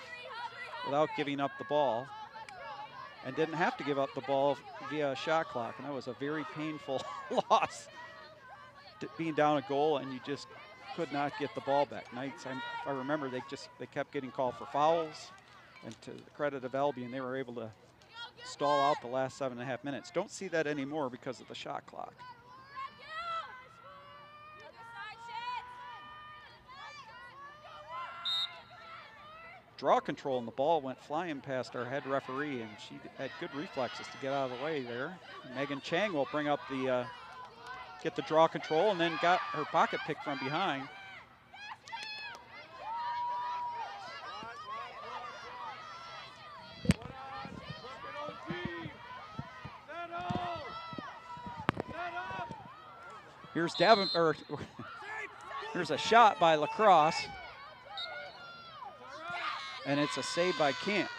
without giving up the ball, and didn't have to give up the ball via a shot clock, and that was a very painful loss, being down a goal and you just could not get the ball back. Knights, I remember they kept getting called for fouls, and to the credit of Albion, they were able to stall out the last 7.5 minutes. Don't see that anymore because of the shot clock. Draw control, and the ball went flying past our head referee, and she had good reflexes to get out of the way there. Megan Chang will bring up the, get the draw control, and then got her pocket picked from behind. Here's here's a shot by LaCrosse. And it's a save by Camp.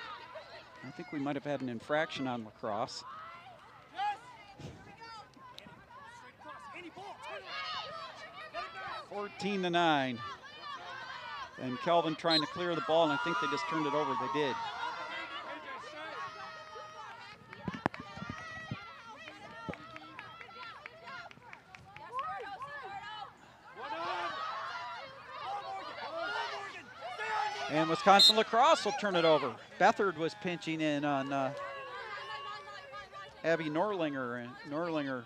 I think we might have had an infraction on LaCrosse. – 14-9. And Kelvin trying to clear the ball, and I think they just turned it over. They did. And Wisconsin-LaCrosse will turn it over. Bethard was pinching in on Abby Norlinger, and Norlinger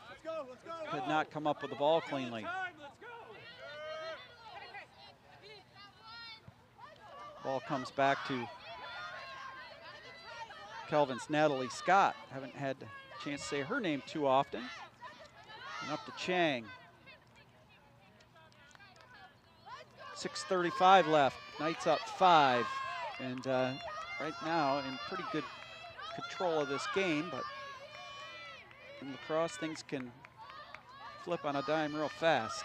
could not come up with the ball cleanly. Ball comes back to Kelvin's Natalie Scott. Haven't had a chance to say her name too often. And up to Chang. 6:35 left. Knights up 5, and right now in pretty good control of this game, but in LaCrosse things can flip on a dime real fast.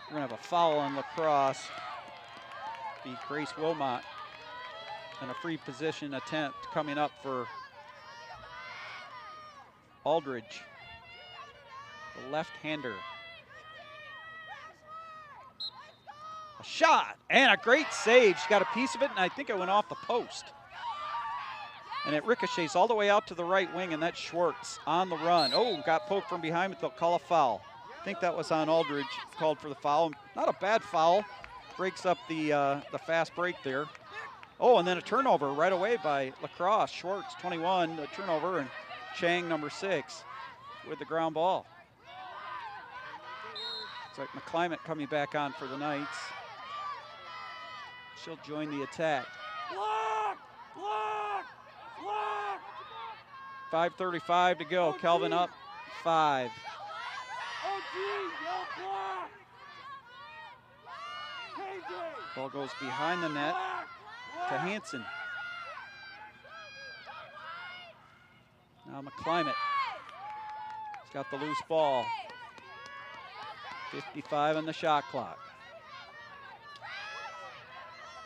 We're gonna have a foul on LaCrosse. Be Grace Wilmot, and a free position attempt coming up for Aldridge, the left-hander. A shot and a great save. She got a piece of it, and I think it went off the post. And it ricochets all the way out to the right wing, and that's Schwartz on the run. Oh, got poked from behind, but they'll call a foul. I think that was on Aldridge, called for the foul. Not a bad foul. Breaks up the fast break there. Oh, and then a turnover right away by LaCrosse. Schwartz, 21, a turnover, and Chang, number 6, with the ground ball. It's like McClimate coming back on for the Knights. She'll join the attack. Block! Block! Block! 5:35 to go. Kelvin up 5. OG, yo, block! KJ! Ball goes behind the net Block! to Hansen. Now McClimate. He's got the loose ball. 55 on the shot clock.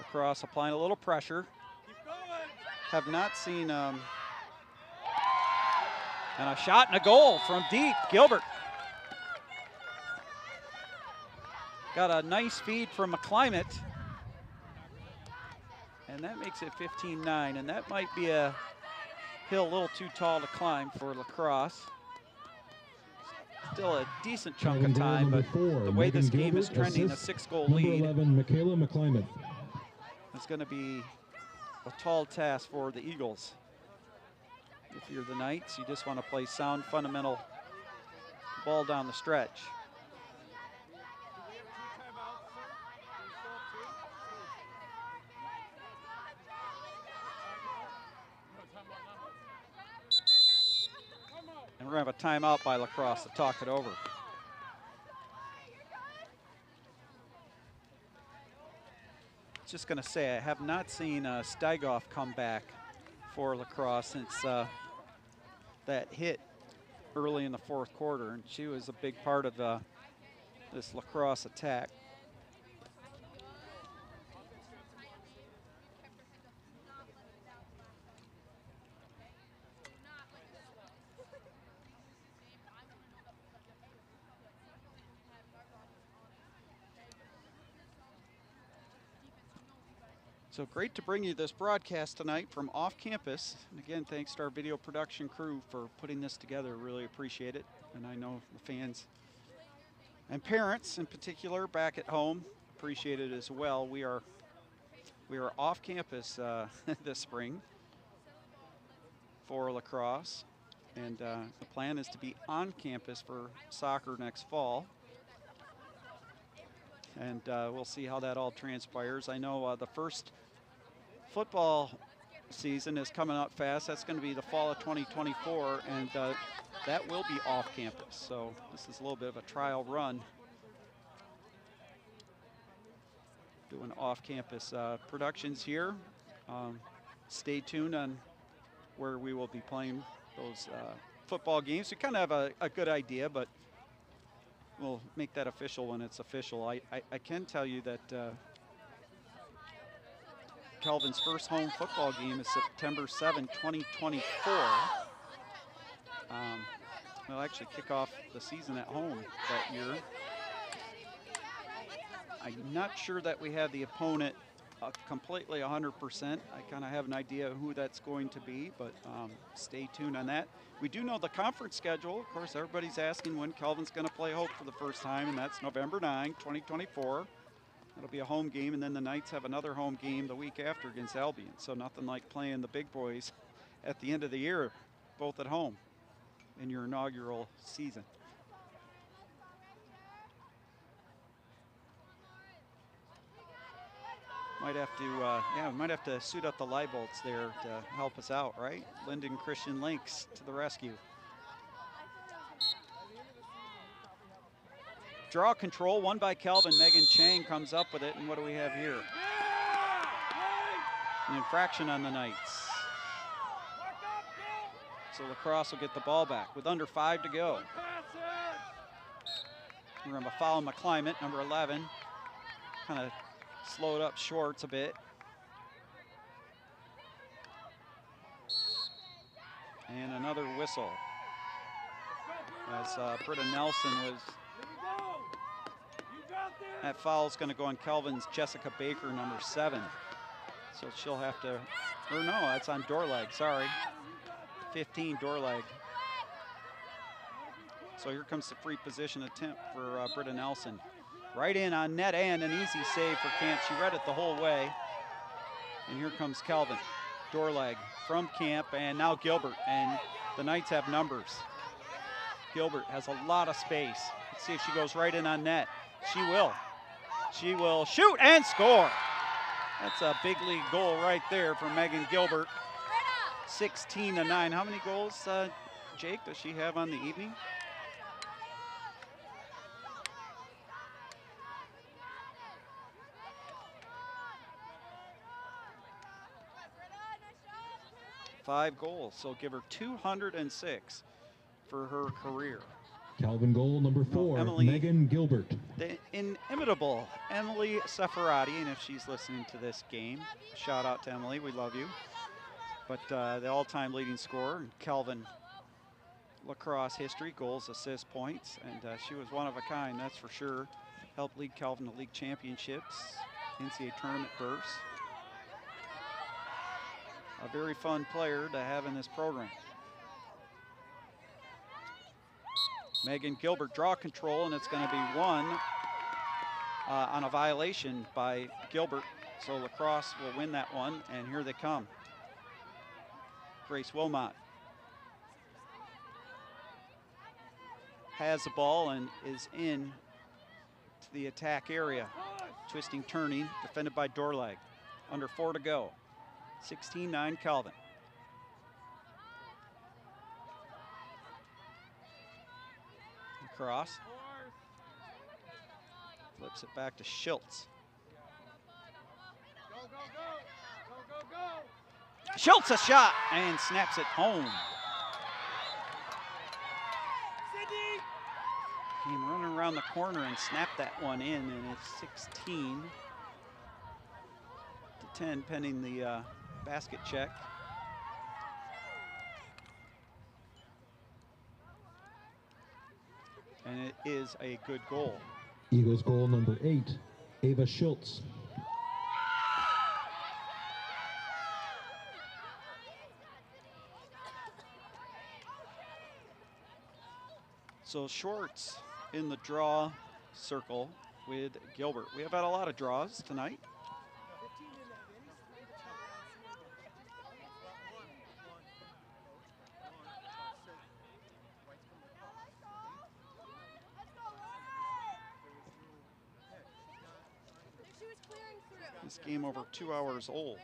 LaCrosse applying a little pressure. Keep going. Have not seen, and a shot and a goal from deep. Gilbert. Got a nice feed from McClimate. And that makes it 15-9, and that might be a hill a little too tall to climb for LaCrosse. Still a decent chunk of time, but the way this game is trending, a 6-goal lead, number 11, Michaela McClimate. It's going to be a tall task for the Eagles. If you're the Knights, you just want to play sound, fundamental ball down the stretch. And we're going to have a timeout by LaCrosse to talk it over. Just going to say, I have not seen Steigoff come back for LaCrosse since that hit early in the fourth quarter, and she was a big part of this LaCrosse attack. So great to bring you this broadcast tonight from off campus. And again, thanks to our video production crew for putting this together. Really appreciate it. And I know the fans and parents in particular back at home appreciate it as well. We are off campus this spring for LaCrosse. And the plan is to be on campus for soccer next fall. And we'll see how that all transpires. I know the first football season is coming up fast. That's going to be the fall of 2024, and that will be off campus. So this is a little bit of a trial run. Doing off campus productions here. Stay tuned on where we will be playing those football games. We kind of have a good idea, but we'll make that official when it's official. I can tell you that Calvin's first home football game is September 7, 2024. We'll actually kick off the season at home that year. I'm not sure that we have the opponent completely 100%. I kind of have an idea who that's going to be, but stay tuned on that. We do know the conference schedule. Of course, everybody's asking when Calvin's going to play Hope for the first time, and that's November 9, 2024. It'll be a home game, and then the Knights have another home game the week after against Albion. So nothing like playing the big boys at the end of the year, both at home in your inaugural season. Might have to, we might have to suit up the light bolts there to help us out, right? Linden Christian Links to the rescue. Draw control, won by Kelvin. Megan Chang comes up with it, and what do we have here? An infraction on the Knights. So LaCrosse will get the ball back with under 5 to go. We're going to foul McClimate, number 11. Kind of slowed up Schwartz a bit. And another whistle. As Britta Nelson was. That foul's going to go on Kelvin's Jessica Baker, number 7. So she'll have to, or no, that's on Dorlag, sorry. 15, Dorlag. So here comes the free position attempt for Britta Nelson. Right in on net and an easy save for Camp. She read it the whole way. And here comes Kelvin. Dorlag from Camp, and now Gilbert. And the Knights have numbers. Gilbert has a lot of space. Let's see if she goes right in on net. She will. She will shoot and score. That's a big league goal right there for Megan Gilbert. 16-9. How many goals, Jake, does she have on the evening? Five goals, so give her 206 for her career. Calvin goal number 4, Emily Megan Gilbert. The inimitable Emily Seferati, and if she's listening to this game, shout out to Emily, we love you. But the all-time leading scorer in Calvin lacrosse history, goals, assists, points, and she was one of a kind, that's for sure. Helped lead Calvin to league championships, NCAA tournament berths. A very fun player to have in this program. Megan Gilbert draw control, and it's going to be one on a violation by Gilbert. So LaCrosse will win that one, and here they come. Grace Wilmot has the ball and is in to the attack area. Twisting, turning, defended by Dorlag. Under 4 to go. 16-9 Calvin. Cross. Flips it back to Schultz. Schultz a shot and snaps it home. Came running around the corner and snapped that one in, and it's 16-10 pending the basket check. And it is a good goal. Eagles goal number 8, Ava Schultz. So Schwartz in the draw circle with Gilbert. We have had a lot of draws tonight. This game over 2 hours old.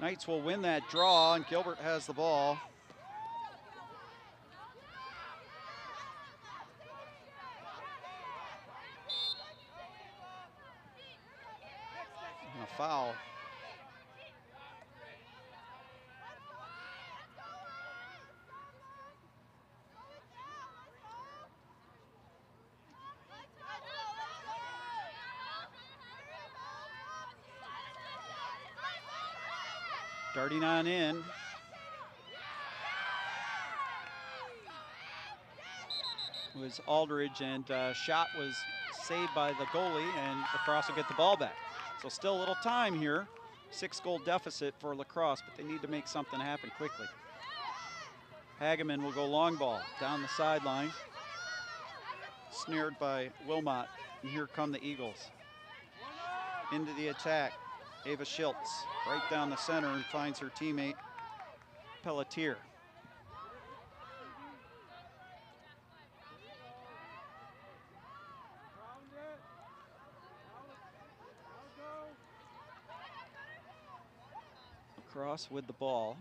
Knights will win that draw, and Gilbert has the ball. And a foul. Darting on in. Was Aldridge, and shot was saved by the goalie, and LaCrosse will get the ball back. So still a little time here. 6-goal deficit for LaCrosse, but they need to make something happen quickly. Hageman will go long ball down the sideline. Snared by Wilmot, and here come the Eagles. Into the attack. Ava Schultz right down the center and finds her teammate Pelletier. LaCrosse with the ball.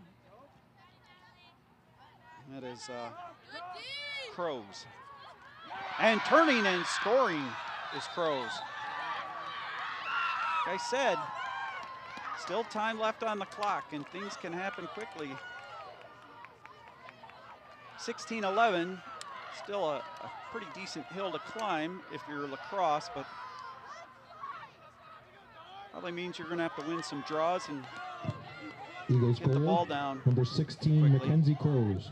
That is Crows. And turning and scoring is Crows. Like I said, still time left on the clock, and things can happen quickly. 16-11, still a pretty decent hill to climb if you're LaCrosse, but probably means you're going to have to win some draws and Eagles get the ball down. Number 16, quickly. Mackenzie Crows.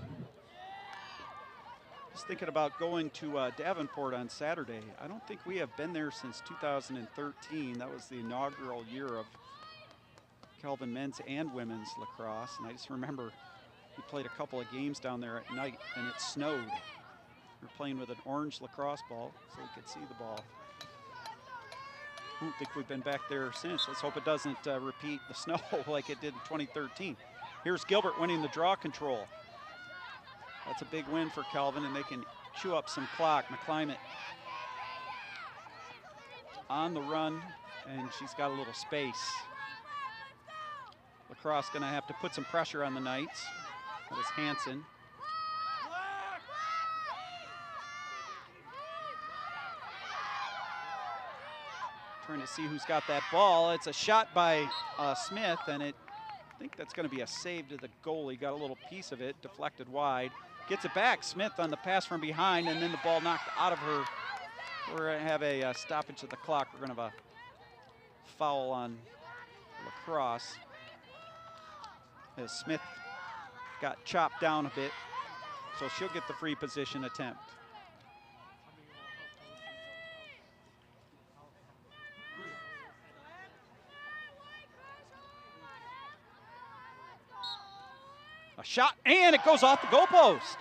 Just thinking about going to Davenport on Saturday. I don't think we have been there since 2013. That was the inaugural year of Calvin men's and women's lacrosse, and I just remember we played a couple of games down there at night, and it snowed. We were playing with an orange lacrosse ball, so we could see the ball. I don't think we've been back there since. Let's hope it doesn't repeat the snow like it did in 2013. Here's Gilbert winning the draw control. That's a big win for Calvin, and they can chew up some clock. McClimate on the run, and she's got a little space. LaCrosse going to have to put some pressure on the Knights. That is Hansen. Trying to see who's got that ball. It's a shot by Smith, and I think that's going to be a save to the goalie. Got a little piece of it, deflected wide. Gets it back. Smith on the pass from behind, and then the ball knocked out of her. We're going to have a stoppage of the clock. We're going to have a foul on LaCrosse, as Smith got chopped down a bit, so she'll get the free position attempt. A shot, and it goes off the goalpost.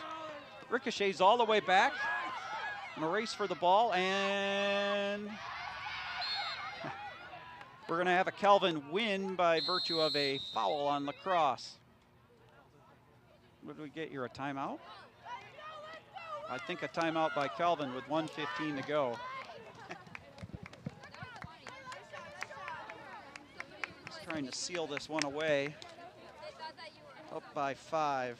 Ricochets all the way back. And a race for the ball, and we're going to have a Calvin win by virtue of a foul on LaCrosse. What do we get here, a timeout? I think a timeout by Calvin with 1:15 to go. Just trying to seal this one away. Up by 5.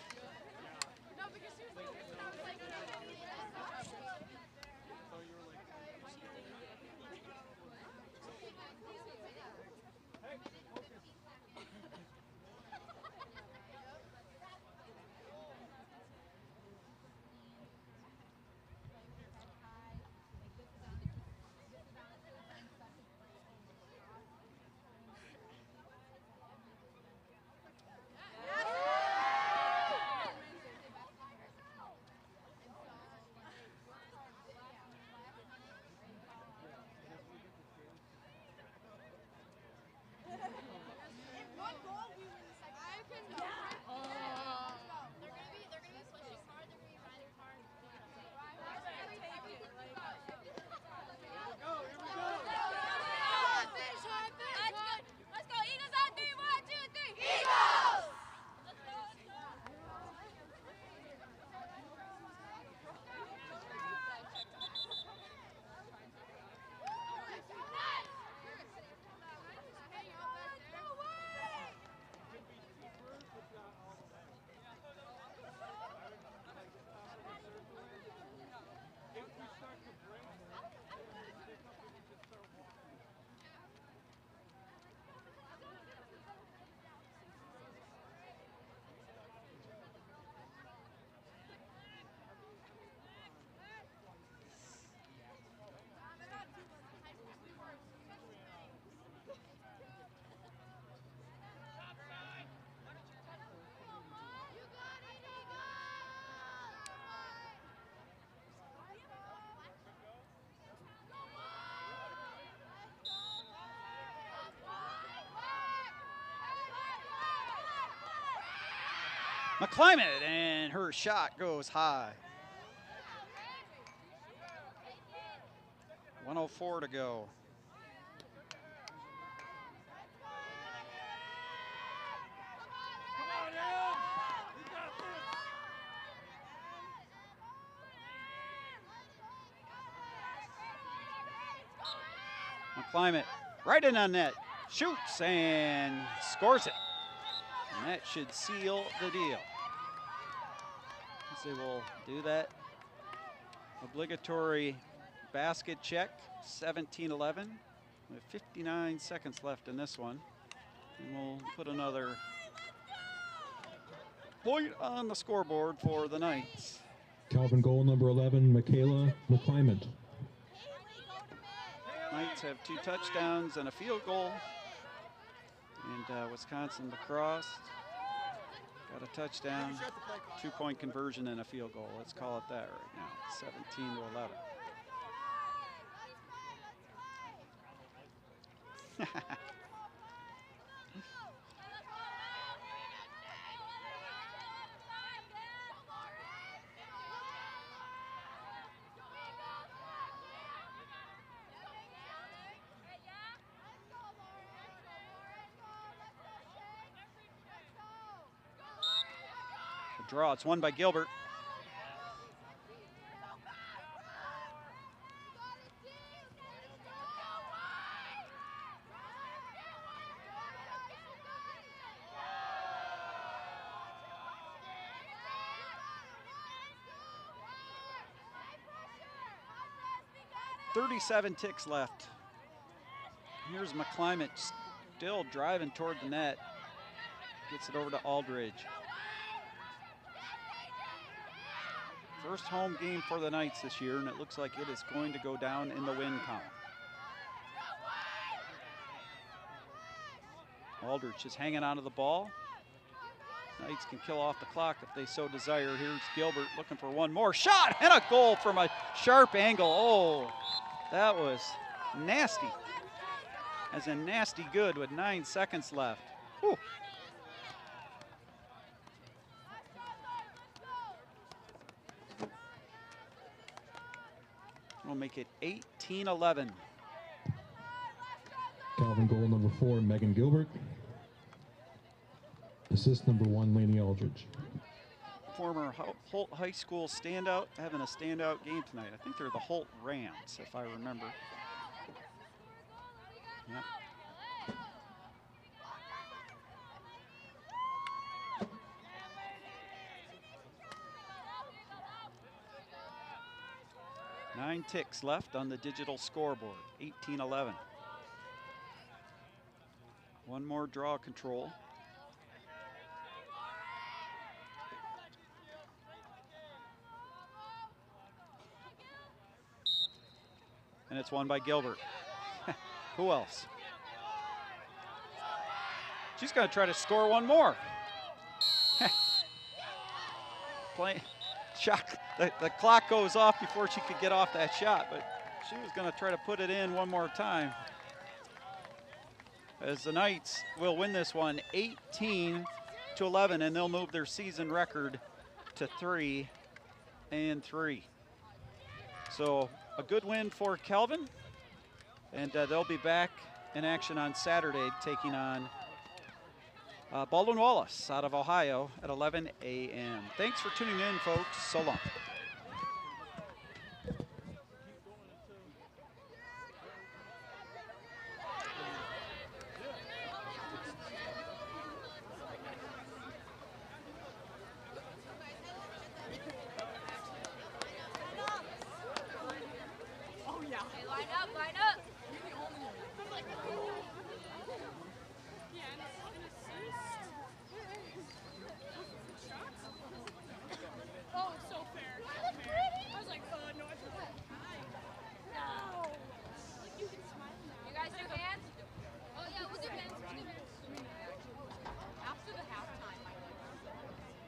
McClimate, and her shot goes high. 1:04 to go. McClimate right in on net, shoots and scores it. And that should seal the deal. They will do that obligatory basket check, 17-11. We have 59 seconds left in this one. And we'll put another point on the scoreboard for the Knights. Calvin goal number 11, Michaela McClimate. Knights have 2 touchdowns and a field goal. And Wisconsin-LaCrosse got a touchdown, 2-point conversion and a field goal. Let's call it that right now, 17-11. Draw, it's won by Gilbert. .37 ticks left. Here's McClimate still driving toward the net. Gets it over to Aldridge. First home game for the Knights this year, and it looks like it is going to go down in the win column. Aldridge is hanging onto the ball. Knights can kill off the clock if they so desire. Here's Gilbert looking for one more shot and a goal from a sharp angle. Oh, that was nasty. As in nasty good with 9 seconds left. Whew. We'll make it 18-11. Calvin goal number 4, Megan Gilbert. Assist number 1, Lainey Aldridge. Former Holt High School standout, having a standout game tonight. I think they're the Holt Rams, if I remember. Yep. Nine ticks left on the digital scoreboard, 18-11. One more draw control. And it's won by Gilbert. Who else? She's going to try to score one more. Shock. The clock goes off before she could get off that shot, but she was going to try to put it in one more time. As the Knights will win this one 18-11, and they'll move their season record to 3-3. So a good win for Calvin, and they'll be back in action on Saturday taking on Baldwin Wallace out of Ohio at 11 a.m. Thanks for tuning in, folks. So long.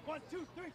One, two, three.